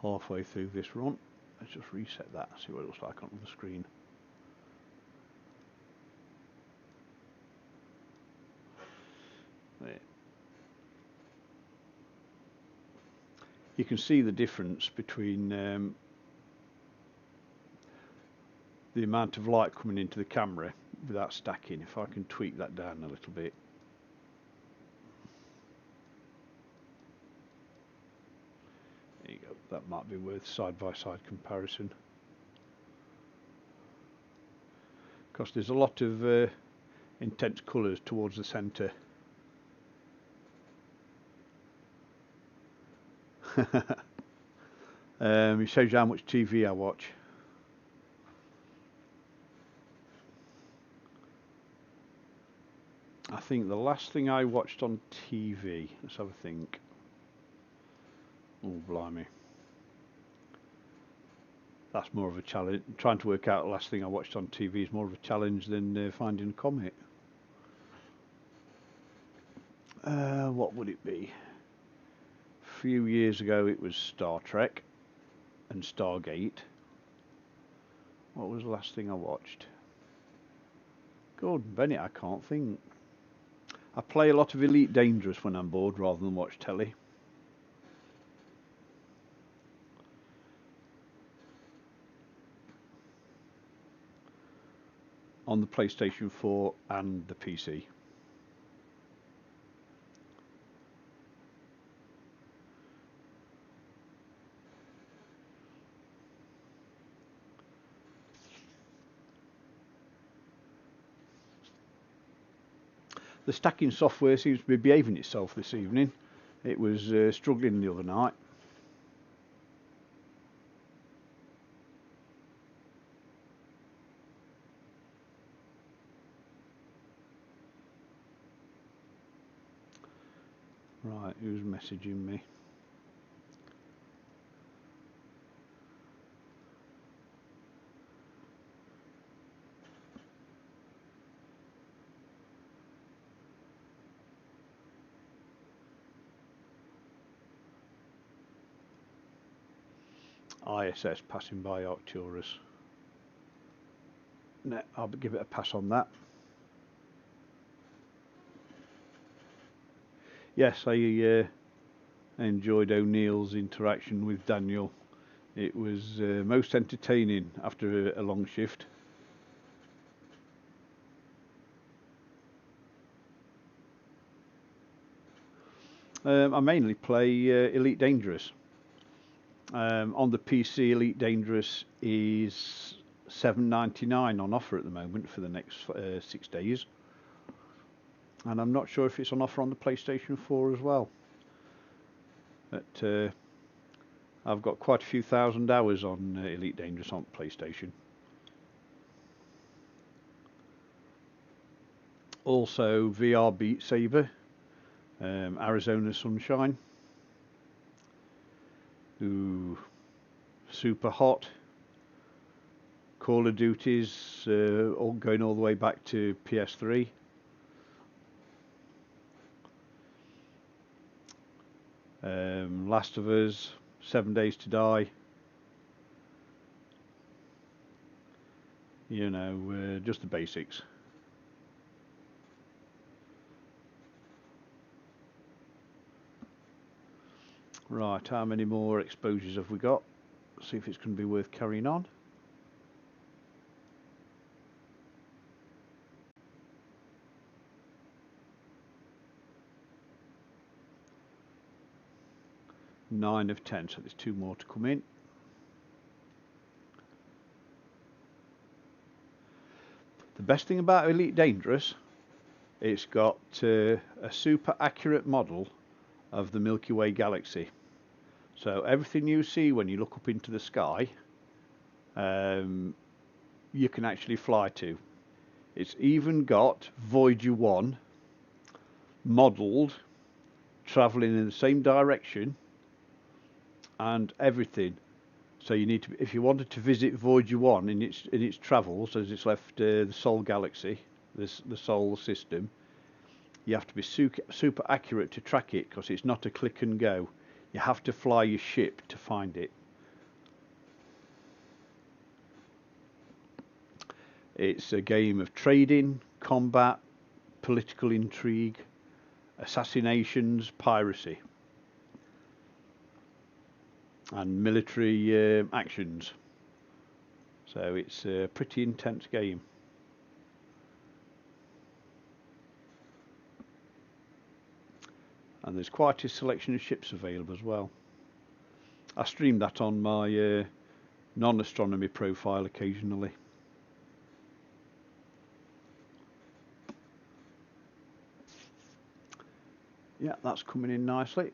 Halfway through this run, let's just reset that, see what it looks like on the screen. There. You can see the difference between the amount of light coming into the camera without stacking. If I can tweak that down a little bit. There you go, that might be worth side-by-side comparison. Because there's a lot of intense colours towards the centre. It shows you how much TV I watch. I think the last thing I watched on TV, let's have a think. Oh, blimey. That's more of a challenge. Trying to work out the last thing I watched on TV is more of a challenge than finding a comet. What would it be? A few years ago it was Star Trek and Stargate. What was the last thing I watched? Gordon Bennett, I can't think. I play a lot of Elite Dangerous when I'm bored rather than watch telly. On the PlayStation 4 and the PC. The stacking software seems to be behaving itself this evening. It was struggling the other night. Right, who's messaging me? ISS passing by Arcturus. No, I'll give it a pass on that. Yes, I enjoyed O'Neill's interaction with Daniel. It was most entertaining after a long shift. I mainly play Elite Dangerous. On the PC, Elite Dangerous is $7.99 on offer at the moment for the next 6 days. And I'm not sure if it's on offer on the PlayStation 4 as well. But I've got quite a few thousand hours on Elite Dangerous on PlayStation. Also VR Beat Saber, Arizona Sunshine. Ooh, super hot. Call of Duties, all going all the way back to PS3. Last of Us, 7 Days to Die. You know, just the basics. Right, how many more exposures have we got? See if it's going to be worth carrying on. Nine of 10, so there's 2 more to come in. The best thing about Elite Dangerous, it's got a super accurate model of the Milky Way galaxy. So everything you see when you look up into the sky, you can actually fly to. It's even got Voyager 1 modelled, travelling in the same direction and everything. So you need to, if you wanted to visit Voyager 1 in its travels as it's left the Sol galaxy, the Sol system, you have to be super accurate to track it, because it's not a click and go. You have to fly your ship to find it. It's a game of trading, combat, political intrigue, assassinations, piracy, and military actions. So it's a pretty intense game. And there's quite a selection of ships available as well. I stream that on my non-astronomy profile occasionally. Yeah, that's coming in nicely.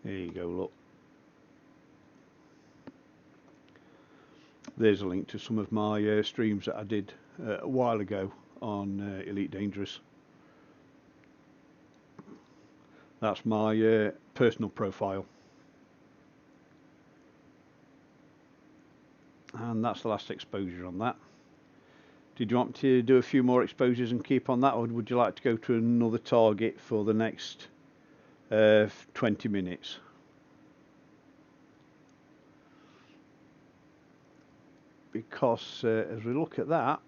There you go, look. There's a link to some of my streams that I did a while ago on Elite Dangerous. That's my personal profile. And that's the last exposure on that. Did you want to do a few more exposures and keep on that, or would you like to go to another target for the next 20 minutes? Because as we look at that,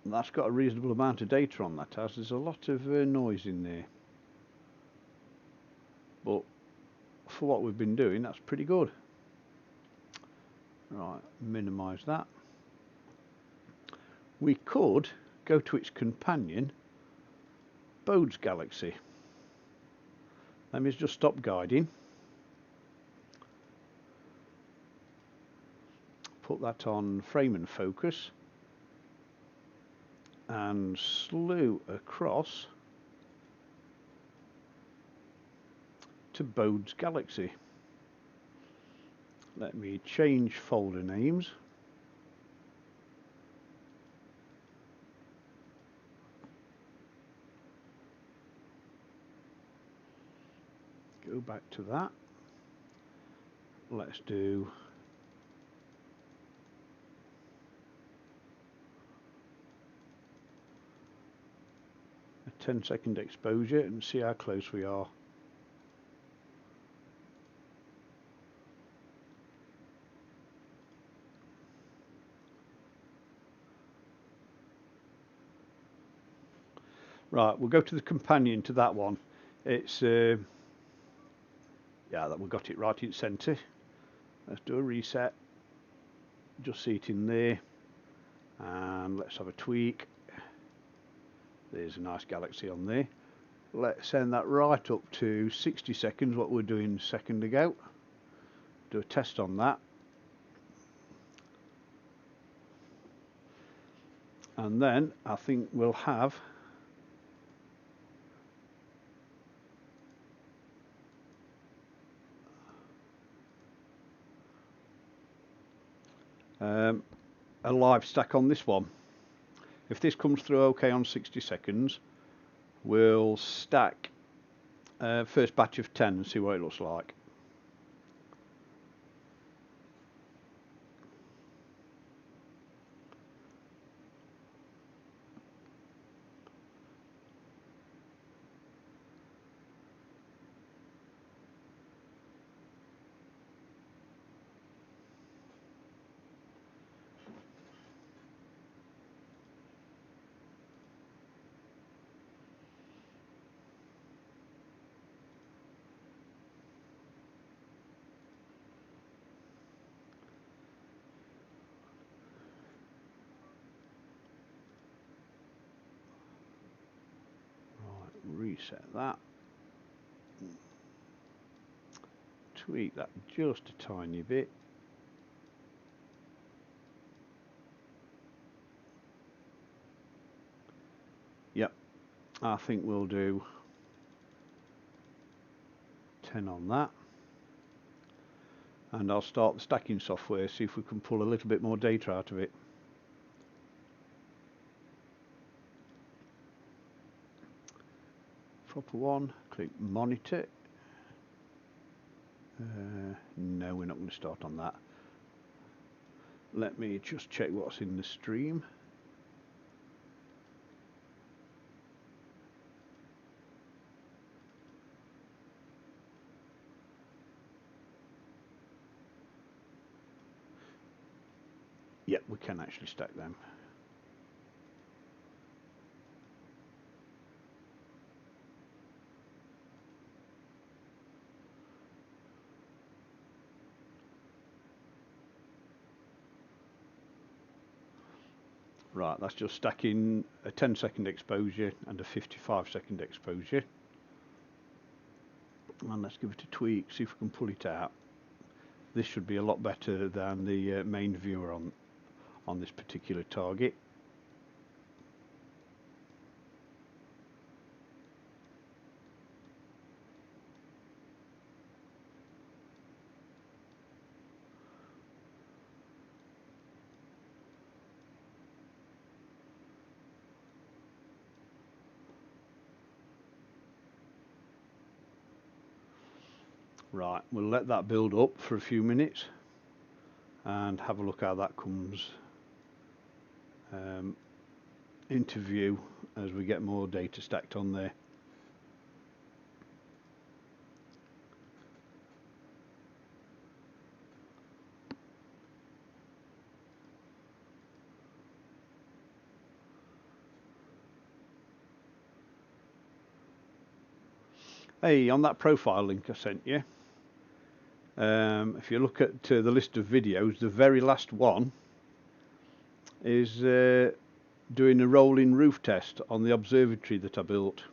that's got a reasonable amount of data on that, as there's a lot of noise in there. But for what we've been doing, that's pretty good. Right, minimise that. We could go to its companion, Bode's Galaxy. Let me just stop guiding. Put that on frame and focus. And slew across to Bode's Galaxy. Let me change folder names. Go back to that. Let's do a 10-second exposure and see how close we are. Right, we'll go to the companion to that one. It's yeah, that we got it right in centre. Let's do a reset. Just see it in there, and let's have a tweak. There's a nice galaxy on there. Let's send that right up to 60 seconds, what we were doing a second ago. Do a test on that. And then I think we'll have a live stack on this one. If this comes through okay on 60 seconds, we'll stack first batch of 10 and see what it looks like. Reset that, tweak that just a tiny bit. Yep, I think we'll do 10 on that, and I'll start the stacking software, see if we can pull a little bit more data out of it. Proper one, click monitor. No, we're not going to start on that. Let me just check what's in the stream. Yep, we can actually stack them. Right, that's just stacking a 10-second exposure and a 55-second exposure. And let's give it a tweak, see if we can pull it out. This should be a lot better than the main viewer on this particular target. Right, we'll let that build up for a few minutes and have a look how that comes into view as we get more data stacked on there. Hey, on that profile link I sent you, if you look at the list of videos, the very last one is doing a rolling roof test on the observatory that I built.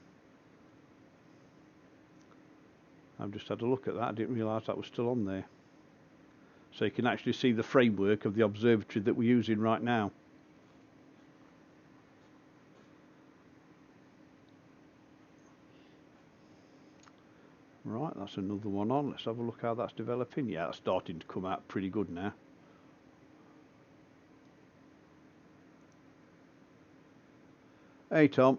I've just had a look at that, I didn't realise that was still on there. So you can actually see the framework of the observatory that we're using right now. Right, that's another one on. Let's have a look how that's developing. Yeah, it's starting to come out pretty good now. Hey Tom.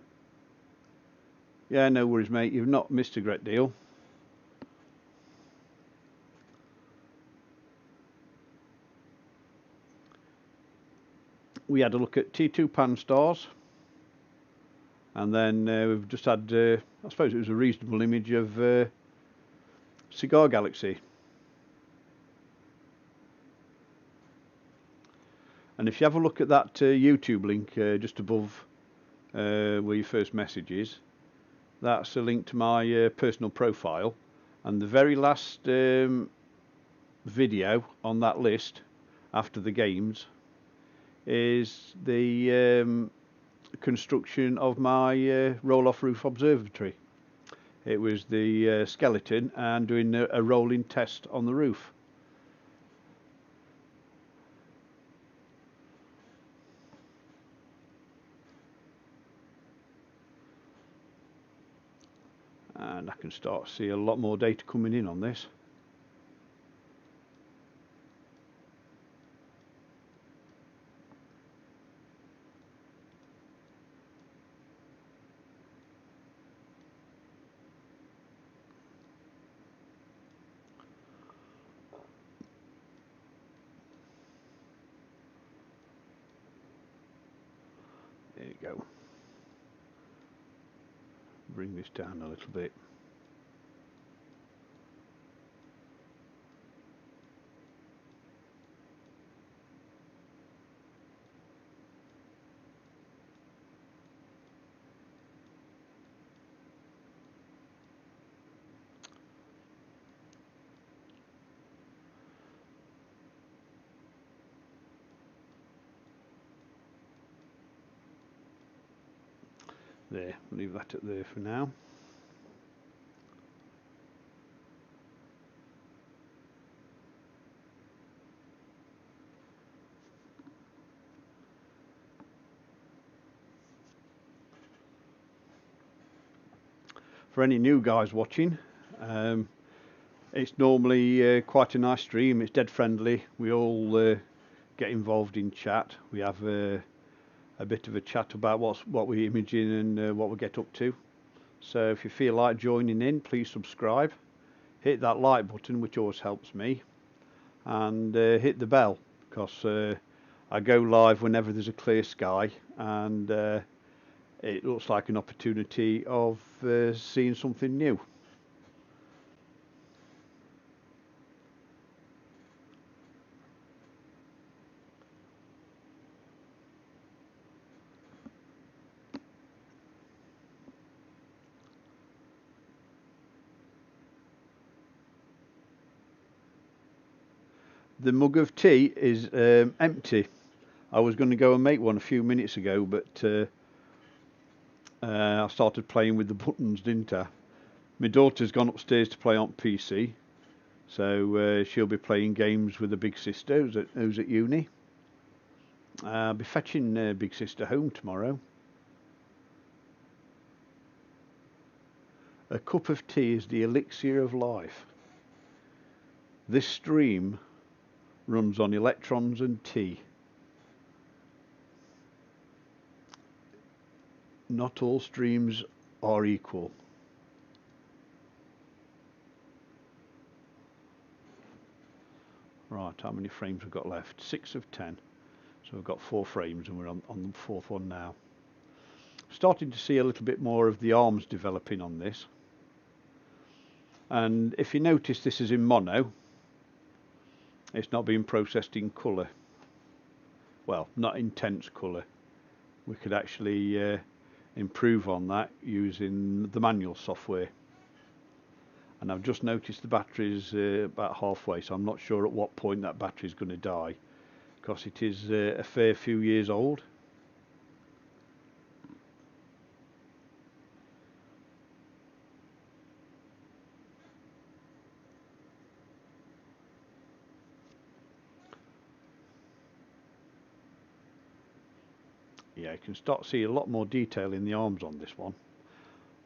Yeah, no worries mate, you've not missed a great deal. We had a look at T2 Pan stars, and then we've just had, I suppose it was a reasonable image of Cigar Galaxy. And if you have a look at that YouTube link just above where your first message is, that's a link to my personal profile, and the very last video on that list after the games is the construction of my roll-off roof observatory. It was the skeleton and doing a rolling test on the roof. And I can start to see a lot more data coming in on this. bring this down a little bit. There, leave that at there for now. For any new guys watching, it's normally quite a nice stream. It's dead friendly. We all get involved in chat. We have a bit of a chat about what we're imaging and what we get up to. So if you feel like joining in, please subscribe, hit that like button, which always helps me, and hit the bell, because I go live whenever there's a clear sky, and it looks like an opportunity of seeing something new. The mug of tea is empty. I was going to go and make one a few minutes ago, but I started playing with the buttons, didn't I? My daughter's gone upstairs to play on PC, so she'll be playing games with the big sister who's at uni. I'll be fetching big sister home tomorrow. A cup of tea is the elixir of life. This stream runs on electrons and tea. Not all streams are equal. Right, how many frames we've got left? 6 of 10. So we've got 4 frames and we're on the 4th one now. Starting to see a little bit more of the arms developing on this. And if you notice, this is in mono. It's not being processed in colour. Well, not intense colour. We could actually improve on that using the manual software. And I've just noticed the battery's about halfway, so I'm not sure at what point that battery's going to die, because it is a fair few years old. Yeah, you can start to see a lot more detail in the arms on this one.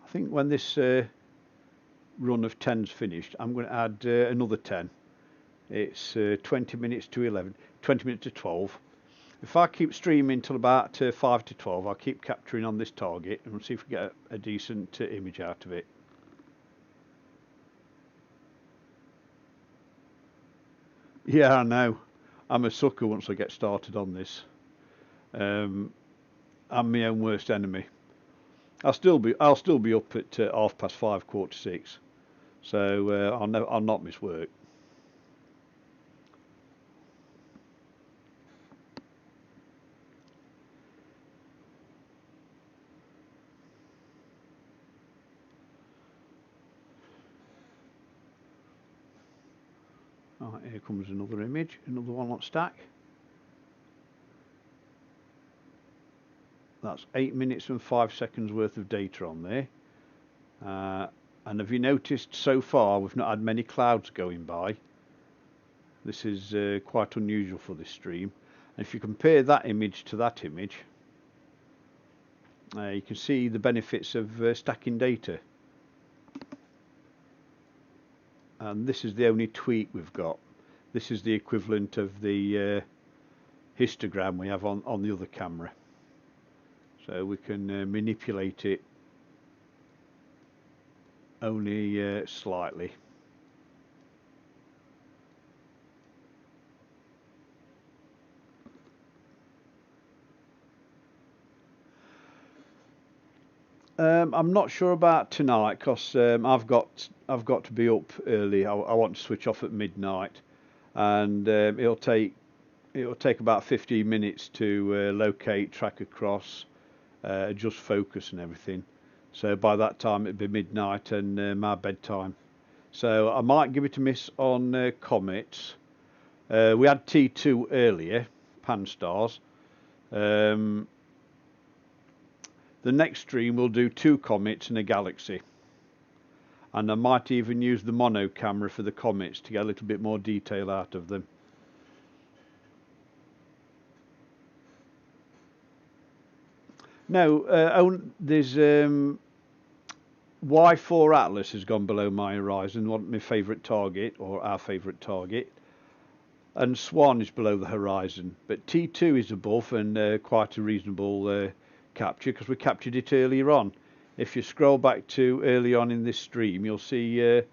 I think when this run of 10's finished, I'm going to add another 10. It's 20 minutes to 11, 20 minutes to 12. If I keep streaming till about 5 to 12, I'll keep capturing on this target and we'll see if we get a decent image out of it. Yeah, I know. I'm a sucker once I get started on this. I'm my own worst enemy. I'll still be up at 5:30, 5:45, so I'll not miss work. Right, here comes another image, another one on stack. That's 8 minutes and 5 seconds worth of data on there. And have you noticed so far we've not had many clouds going by? This is quite unusual for this stream. And if you compare that image to that image, you can see the benefits of stacking data. And this is the only tweak we've got. This is the equivalent of the histogram we have on the other camera. So we can manipulate it only slightly. I'm not sure about tonight because I've got to be up early. I want to switch off at midnight, and it'll take about 15 minutes to locate, track across, adjust focus and everything. So by that time it'll be midnight and my bedtime. So I might give it a miss on comets. We had T2 earlier, Pan stars. Um, the next stream will do 2 comets and a galaxy. And I might even use the mono camera for the comets to get a little bit more detail out of them. No, there's Y4 Atlas has gone below my horizon, one my favourite target, or our favourite target, and Swan is below the horizon. But T2 is above and quite a reasonable capture because we captured it earlier on. If you scroll back to early on in this stream, you'll see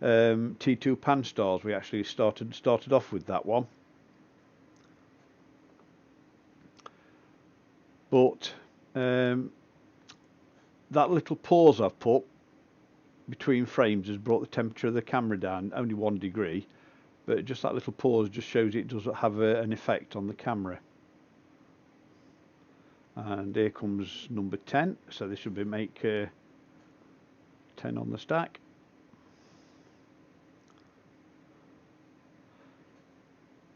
T2 Pan stars. We actually started off with that one. But that little pause I've put between frames has brought the temperature of the camera down only 1 degree, but just that little pause just shows it doesn't have an effect on the camera. And here comes number 10, so this should be make 10 on the stack.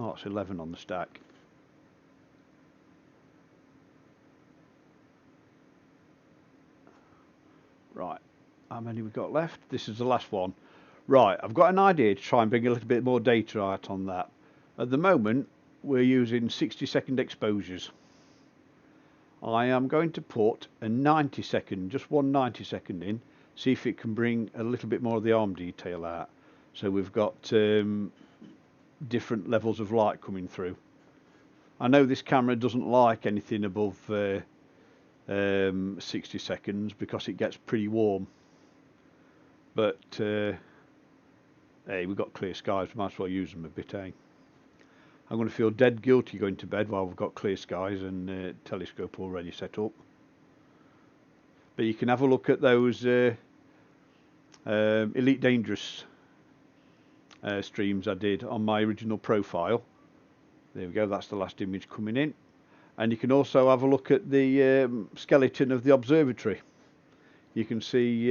Oh, it's 11 on the stack. Right, how many we got left? This is the last one. Right, I've got an idea to try and bring a little bit more data out on that. At the moment, we're using 60-second exposures. I am going to put a 90-second, just one 90-second in, see if it can bring a little bit more of the arm detail out. So we've got different levels of light coming through. I know this camera doesn't like anything above 60 seconds because it gets pretty warm. But hey, we've got clear skies, we might as well use them a bit, eh? I'm going to feel dead guilty going to bed while we've got clear skies and telescope already set up. But you can have a look at those Elite Dangerous streams I did on my original profile. There we go, that's the last image coming in. And you can also have a look at the skeleton of the observatory. You can see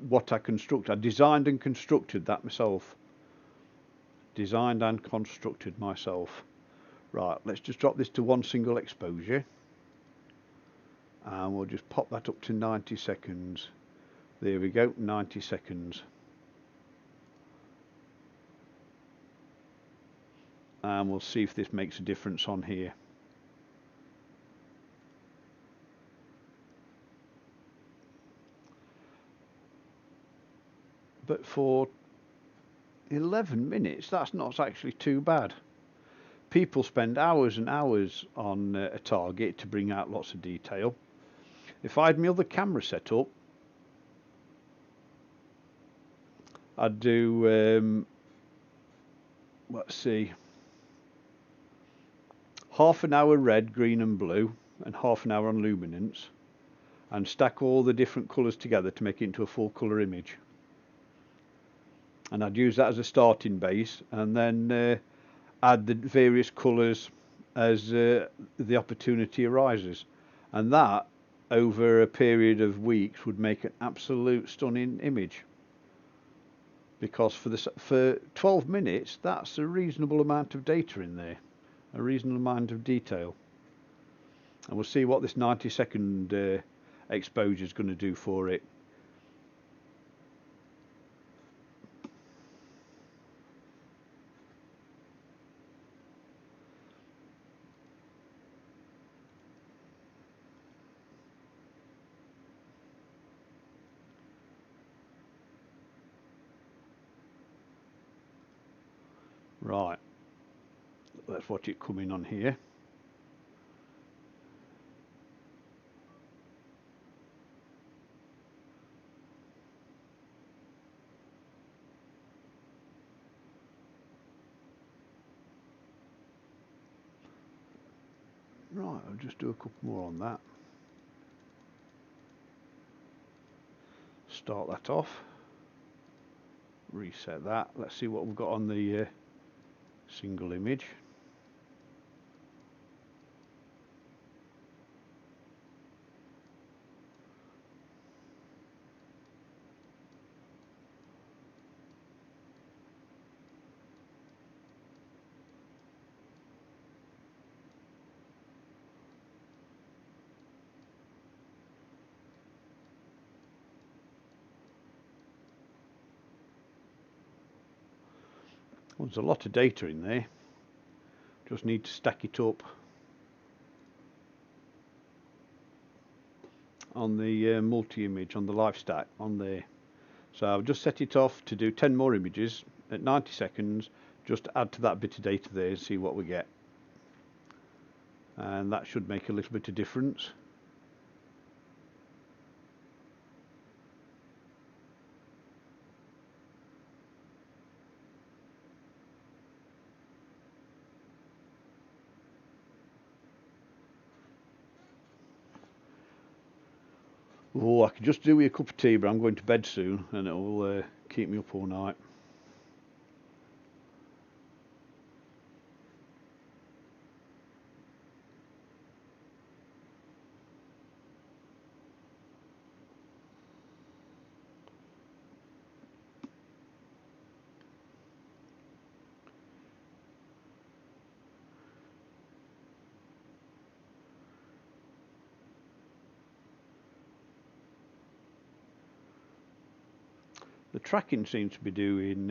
what I constructed. I designed and constructed that myself. Designed and constructed myself. Right, let's just drop this to one single exposure. And we'll just pop that up to 90 seconds. There we go, 90 seconds. And we'll see if this makes a difference on here. But for 11 minutes, that's not actually too bad. People spend hours and hours on a target to bring out lots of detail. If I had my other camera set up, I'd do, let's see, half an hour red, green and blue, and half an hour on luminance, and stack all the different colours together to make it into a full colour image. And I'd use that as a starting base, and then add the various colours as the opportunity arises. And that, over a period of weeks, would make an absolute stunning image. Because for 12 minutes, that's a reasonable amount of data in there, a reasonable amount of detail. And we'll see what this 90-second exposure is going to do for it. Right, let's watch it come in on here. Right, I'll just do a couple more on that. start that off, reset that. Let's see what we've got on the single image. Well, there's a lot of data in there. Just need to stack it up on the multi-image, on the live stack on there. So I've just set it off to do 10 more images at 90 seconds, just to add to that bit of data there and see what we get. And that should make a little bit of difference. Oh, I could just do with a cup of tea, but I'm going to bed soon and it'll keep me up all night. The tracking seems to be doing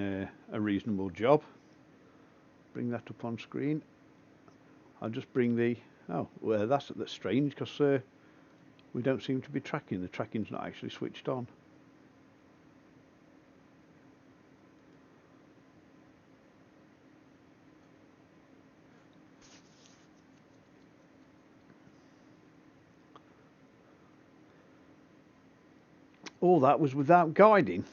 a reasonable job. Bring that up on screen. I'll just bring the, oh, well, that's strange, because we don't seem to be tracking. The tracking's not actually switched on. All that was without guiding.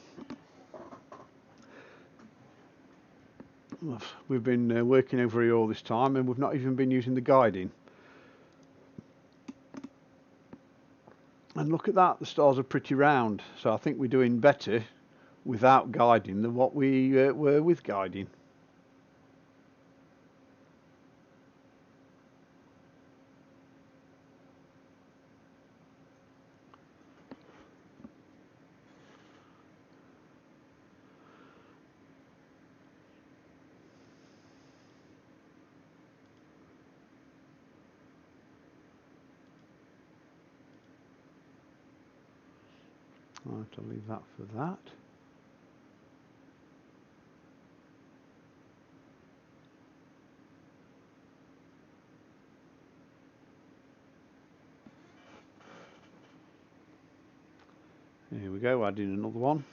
We've been working over here all this time and we've not even been using the guiding. And look at that, the stars are pretty round. So I think we're doing better without guiding than what we were with guiding. Right, I'll leave that for that. Here we go, adding another one.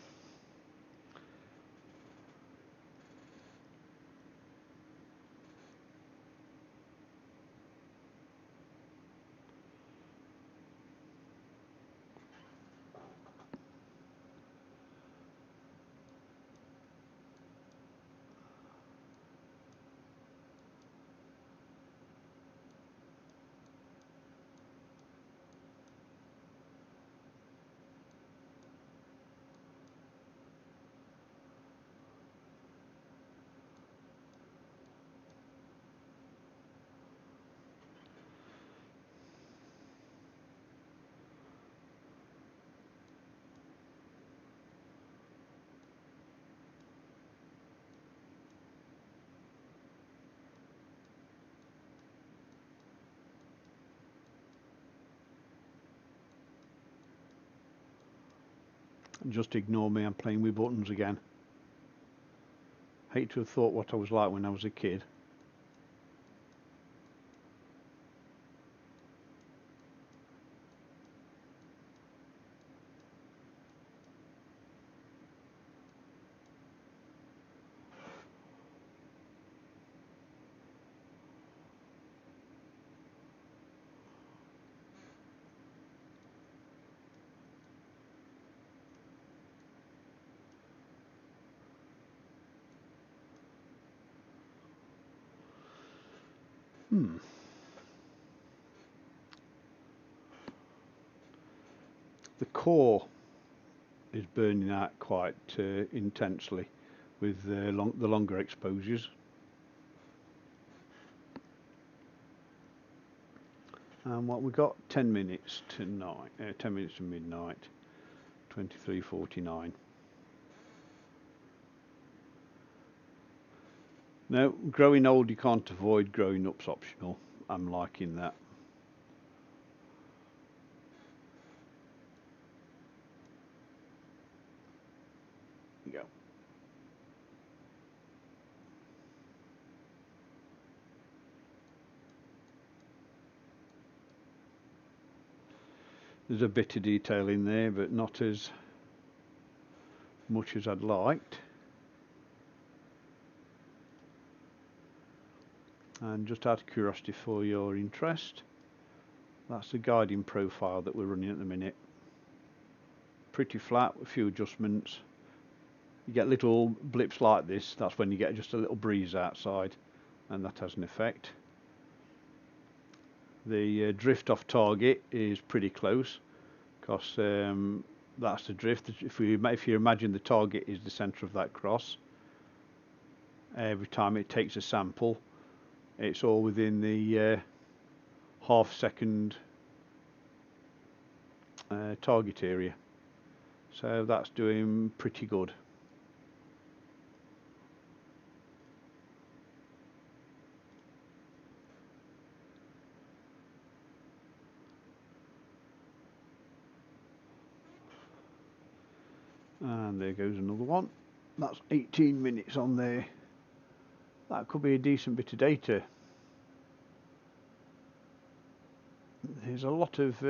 And just ignore me, I'm playing with buttons again. Hate to have thought what I was like when I was a kid. The core is burning out quite intensely with the longer exposures. And what we got, 10 minutes to 10 minutes to midnight, 23:49. Now, growing old you can't avoid, growing up's optional. I'm liking that. Go. There's a bit of detail in there, but not as much as I'd liked. And just out of curiosity for your interest, that's the guiding profile that we're running at the minute. Pretty flat with a few adjustments. You get little blips like this, that's when you get just a little breeze outside, and that has an effect. The drift off target is pretty close, because that's the drift. If you imagine the target is the centre of that cross, every time it takes a sample, it's all within the half-second target area. So that's doing pretty good. And there goes another one. That's 18 minutes on there. That could be a decent bit of data. There's a lot of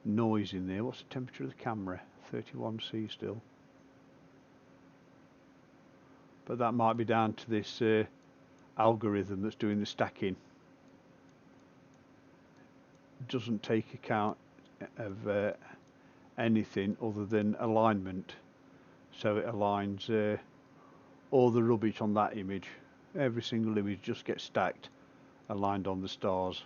noise in there. What's the temperature of the camera? 31°C still. But that might be down to this algorithm that's doing the stacking. It doesn't take account of anything other than alignment. So it aligns all the rubbish on that image. Every single image just gets stacked, aligned on the stars.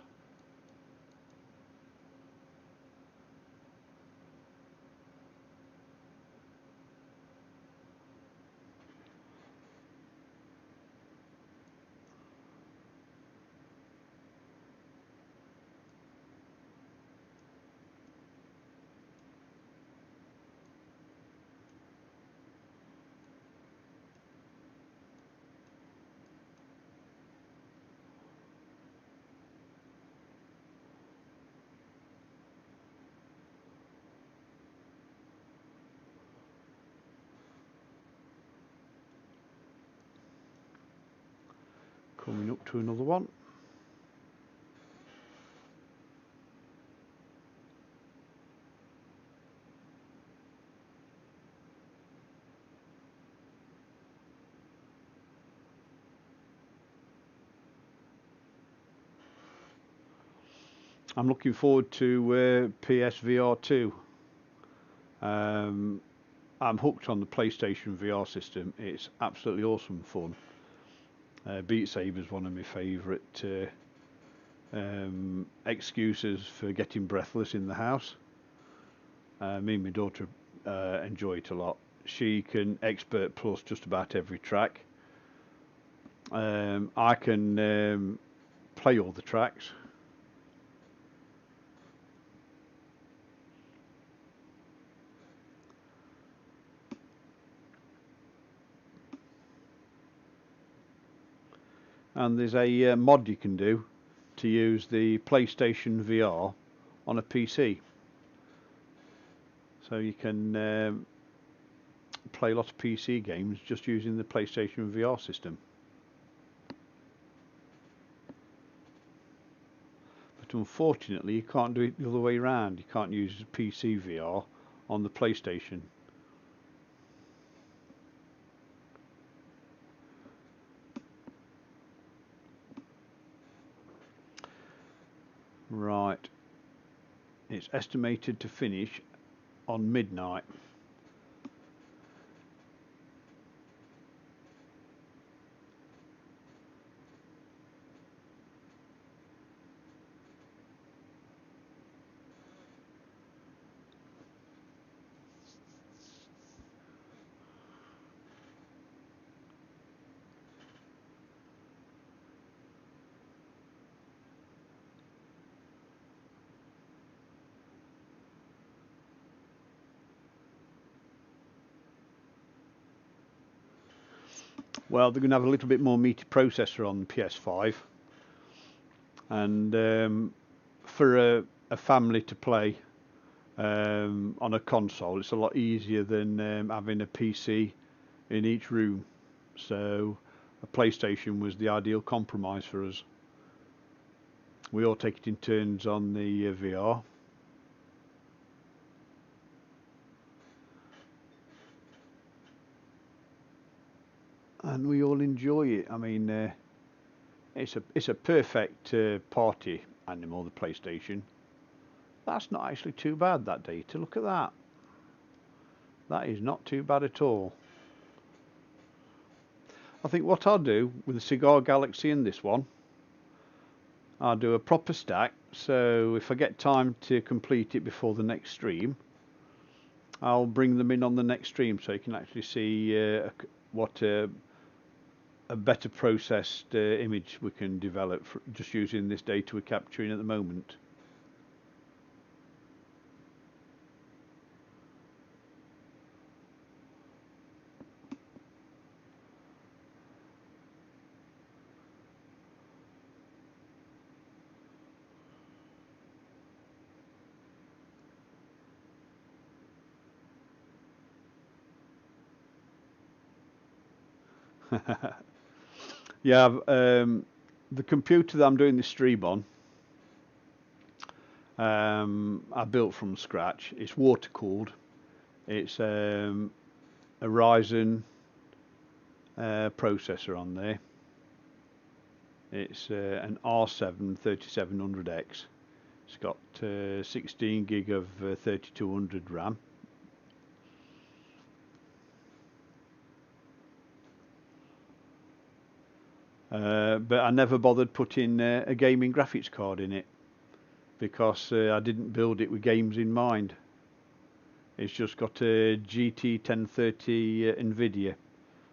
Coming up to another one. I'm looking forward to PSVR 2. I'm hooked on the PlayStation VR system. It's absolutely awesome fun. Beat Saber is one of my favourite excuses for getting breathless in the house. Me and my daughter enjoy it a lot. She can expert plus just about every track. I can play all the tracks. And there's a mod you can do to use the PlayStation VR on a PC. So you can play a lot of PC games just using the PlayStation VR system. But unfortunately you can't do it the other way around. You can't use PC VR on the PlayStation. Right, it's estimated to finish on midnight. Well, they're going to have a little bit more meaty processor on the PS5, and for a family to play on a console, it's a lot easier than having a PC in each room. So a PlayStation was the ideal compromise for us. We all take it in turns on the VR. And we all enjoy it. I mean, it's a perfect party animal, the PlayStation. That's not actually too bad, that data. Look at that. That is not too bad at all. I think what I'll do with the Cigar Galaxy and this one, I'll do a proper stack. So if I get time to complete it before the next stream, I'll bring them in on the next stream so you can actually see what a better processed image we can develop just using this data we're capturing at the moment. Yeah, the computer that I'm doing this stream on, I built from scratch. It's water cooled. It's a Ryzen processor on there. It's an R7 3700X. It's got 16 gig of 3200 RAM. But I never bothered putting a gaming graphics card in it because I didn't build it with games in mind. It's just got a GT 1030 Nvidia,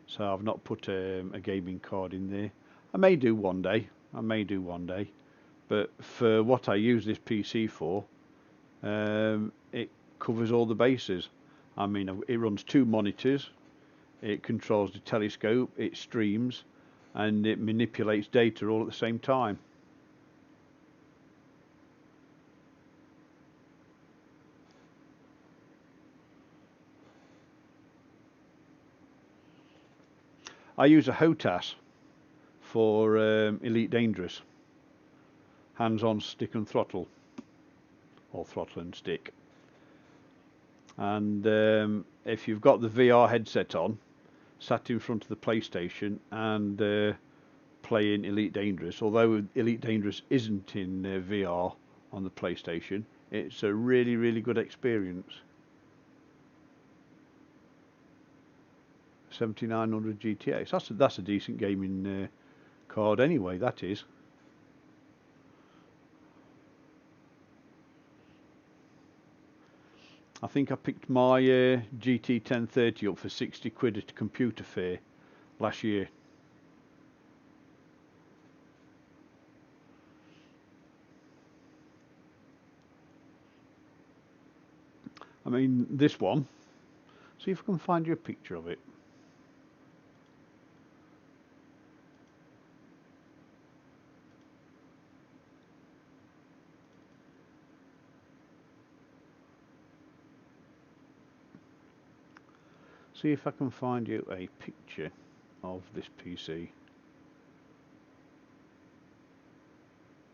so I've not put a gaming card in there. I may do one day. But for what I use this PC for, it covers all the bases. I mean, it runs 2 monitors, it controls the telescope, it streams, and it manipulates data all at the same time. I use a HOTAS for Elite Dangerous, hands-on stick and throttle, or throttle and stick. And if you've got the VR headset on, sat in front of the PlayStation and playing Elite Dangerous, although Elite Dangerous isn't in VR on the PlayStation, it's a really, really good experience. 7900 GTX, that's a decent gaming card anyway, that is. I think I picked my GT 1030 up for 60 quid at a computer fair last year. I mean, this one, see if I can find you a picture of it. See if I can find you a picture of this PC.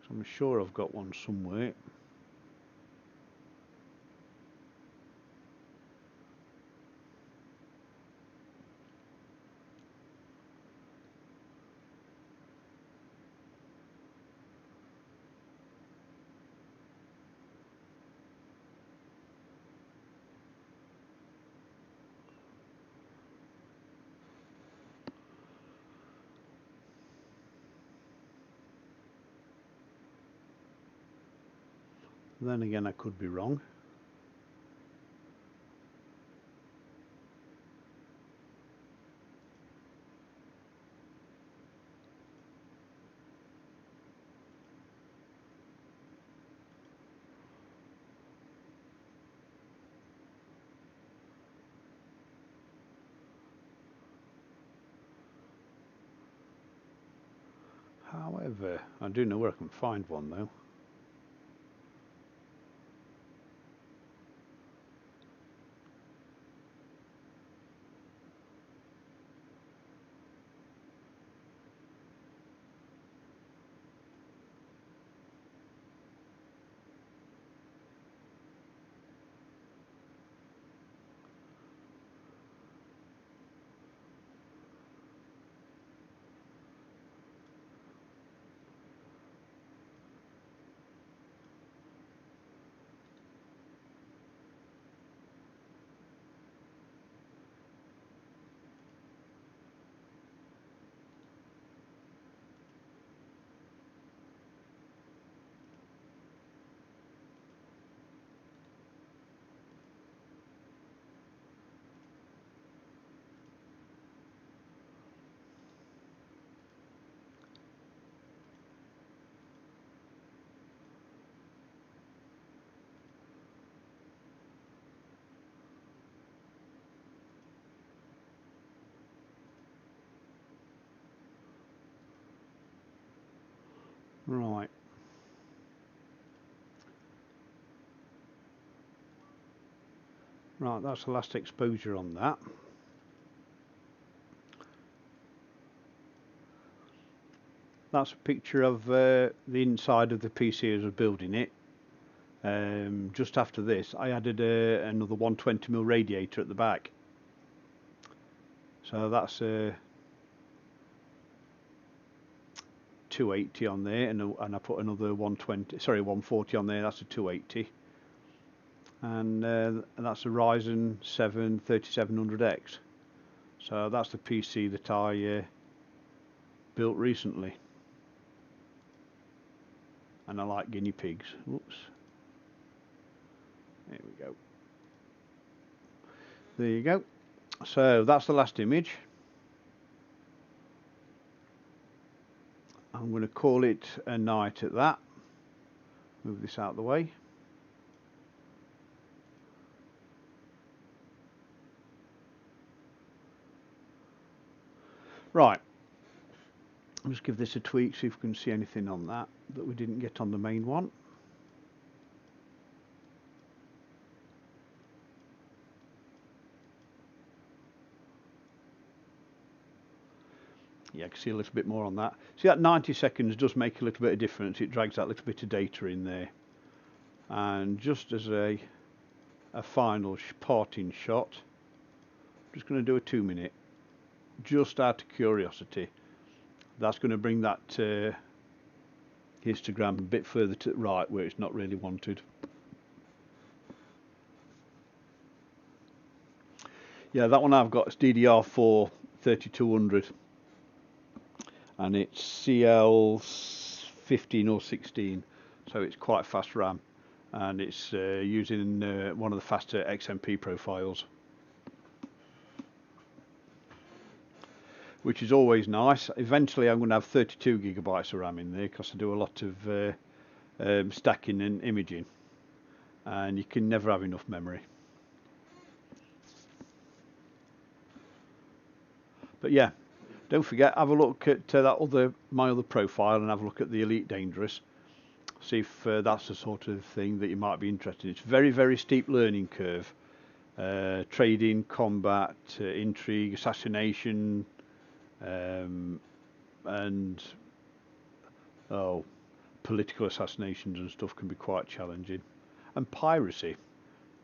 So I'm sure I've got one somewhere. Then again, I could be wrong. of I do know where I can find one though. Right. Right, that's the last exposure on that. That's a picture of the inside of the PC as I was building it. Just after this, I added another 120mm radiator at the back. So that's 280 on there, and I put another 140 on there. That's a 280, and that's a Ryzen 7 3700X. So that's the PC that I built recently, and I like guinea pigs. Whoops. There we go. There you go. So that's the last image. I'm going to call it a night at that. Move this out of the way. Right. I'll just give this a tweak, see if we can see anything on that we didn't get on the main one. Yeah, I can see a little bit more on that. See, that 90 seconds does make a little bit of difference. It drags that little bit of data in there. And just as a final parting shot, I'm just going to do a 2-minute, just out of curiosity. That's going to bring that histogram a bit further to the right where it's not really wanted. Yeah, that one I've got is DDR4 3200, and it's CL15 or 16, so it's quite fast RAM, and it's using one of the faster XMP profiles, which is always nice. Eventually I'm going to have 32 gigabytes of RAM in there because I do a lot of stacking and imaging, and you can never have enough memory. But yeah, don't forget, have a look at my other profile, and have a look at the Elite Dangerous. See if that's the sort of thing that you might be interested in. It's very, very steep learning curve. Trading, combat, intrigue, assassination, and political assassinations and stuff can be quite challenging. And piracy,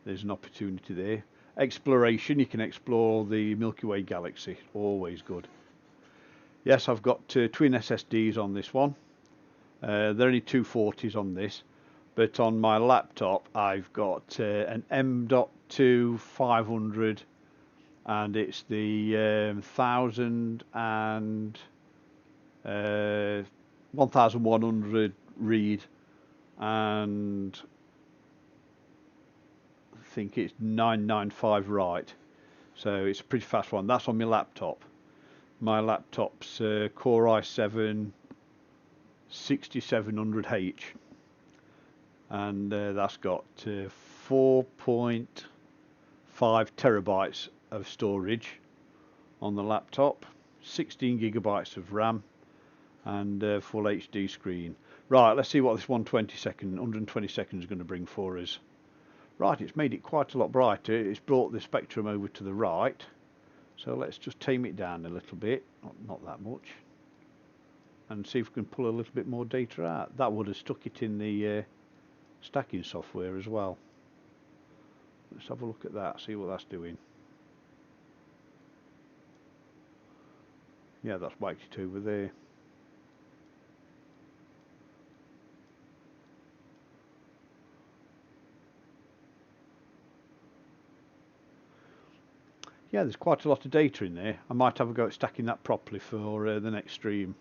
there's an opportunity there. Exploration, you can explore the Milky Way galaxy, always good. Yes, I've got twin SSDs on this one. There are only 240s on this, but on my laptop I've got an M.2 500, and it's the 1100 read, and I think it's 995 write, so it's a pretty fast one. That's on my laptop. My laptop's Core i7 6700H, and that's got 4.5 terabytes of storage on the laptop, 16 gigabytes of RAM, and full HD screen. Right, let's see what this 120 seconds is going to bring for us. Right, it's made it quite a lot brighter. It's brought the spectrum over to the right. So let's just tame it down a little bit, not that much, and see if we can pull a little bit more data out. That would have stuck it in the stacking software as well. Let's have a look at that, see what that's doing. Yeah, that's whacked it over there. Yeah, there's quite a lot of data in there. I might have a go at stacking that properly for the next stream.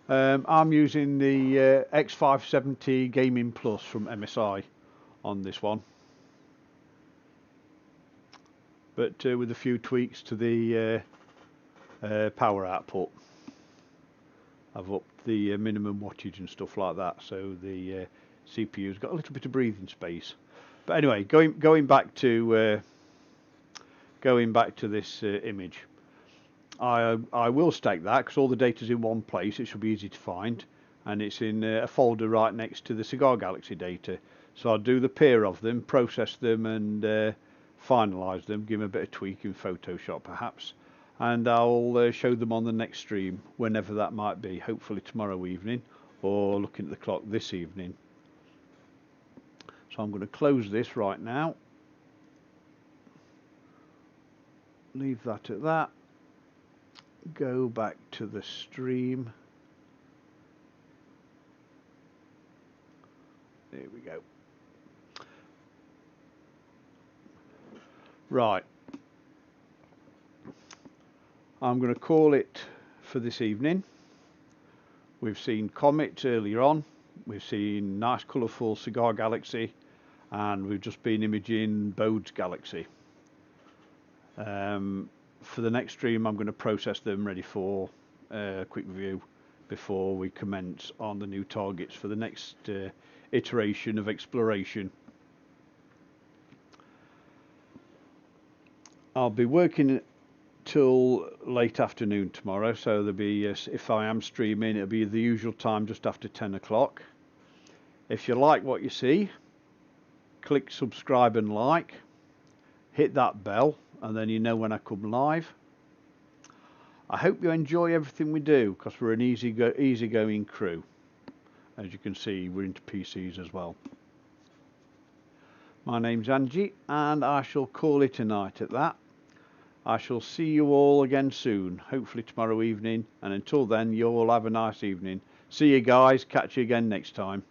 I'm using the X570 Gaming Plus from MSI on this one, but with a few tweaks to the power output. I've upped the minimum wattage and stuff like that, so the CPU's got a little bit of breathing space. But anyway, going back to this image, I will stack that because all the data's in one place. It should be easy to find, and it's in a folder right next to the Cigar Galaxy data. So I'll do the pair of them, process them, and finalise them, give them a bit of tweak in Photoshop perhaps, and I'll show them on the next stream, whenever that might be, hopefully tomorrow evening, or looking at the clock this evening. So I'm going to close this right now, leave that at that, go back to the stream. There we go. Right, I'm going to call it for this evening. We've seen Comet earlier on, we've seen nice colourful Cigar Galaxy, and we've just been imaging Bode's Galaxy. For the next stream I'm going to process them ready for a quick review before we commence on the new targets for the next iteration of exploration. I'll be working till late afternoon tomorrow, so there'll be, if I am streaming, it'll be the usual time, just after 10 o'clock. If you like what you see, click subscribe and like, hit that bell, and then you know when I come live. I hope you enjoy everything we do, because we're an easygoing crew. As you can see, we're into PCs as well. My name's Angie, and I shall call it a night at that. I shall see you all again soon, hopefully tomorrow evening, and until then, you all have a nice evening. See you guys, catch you again next time.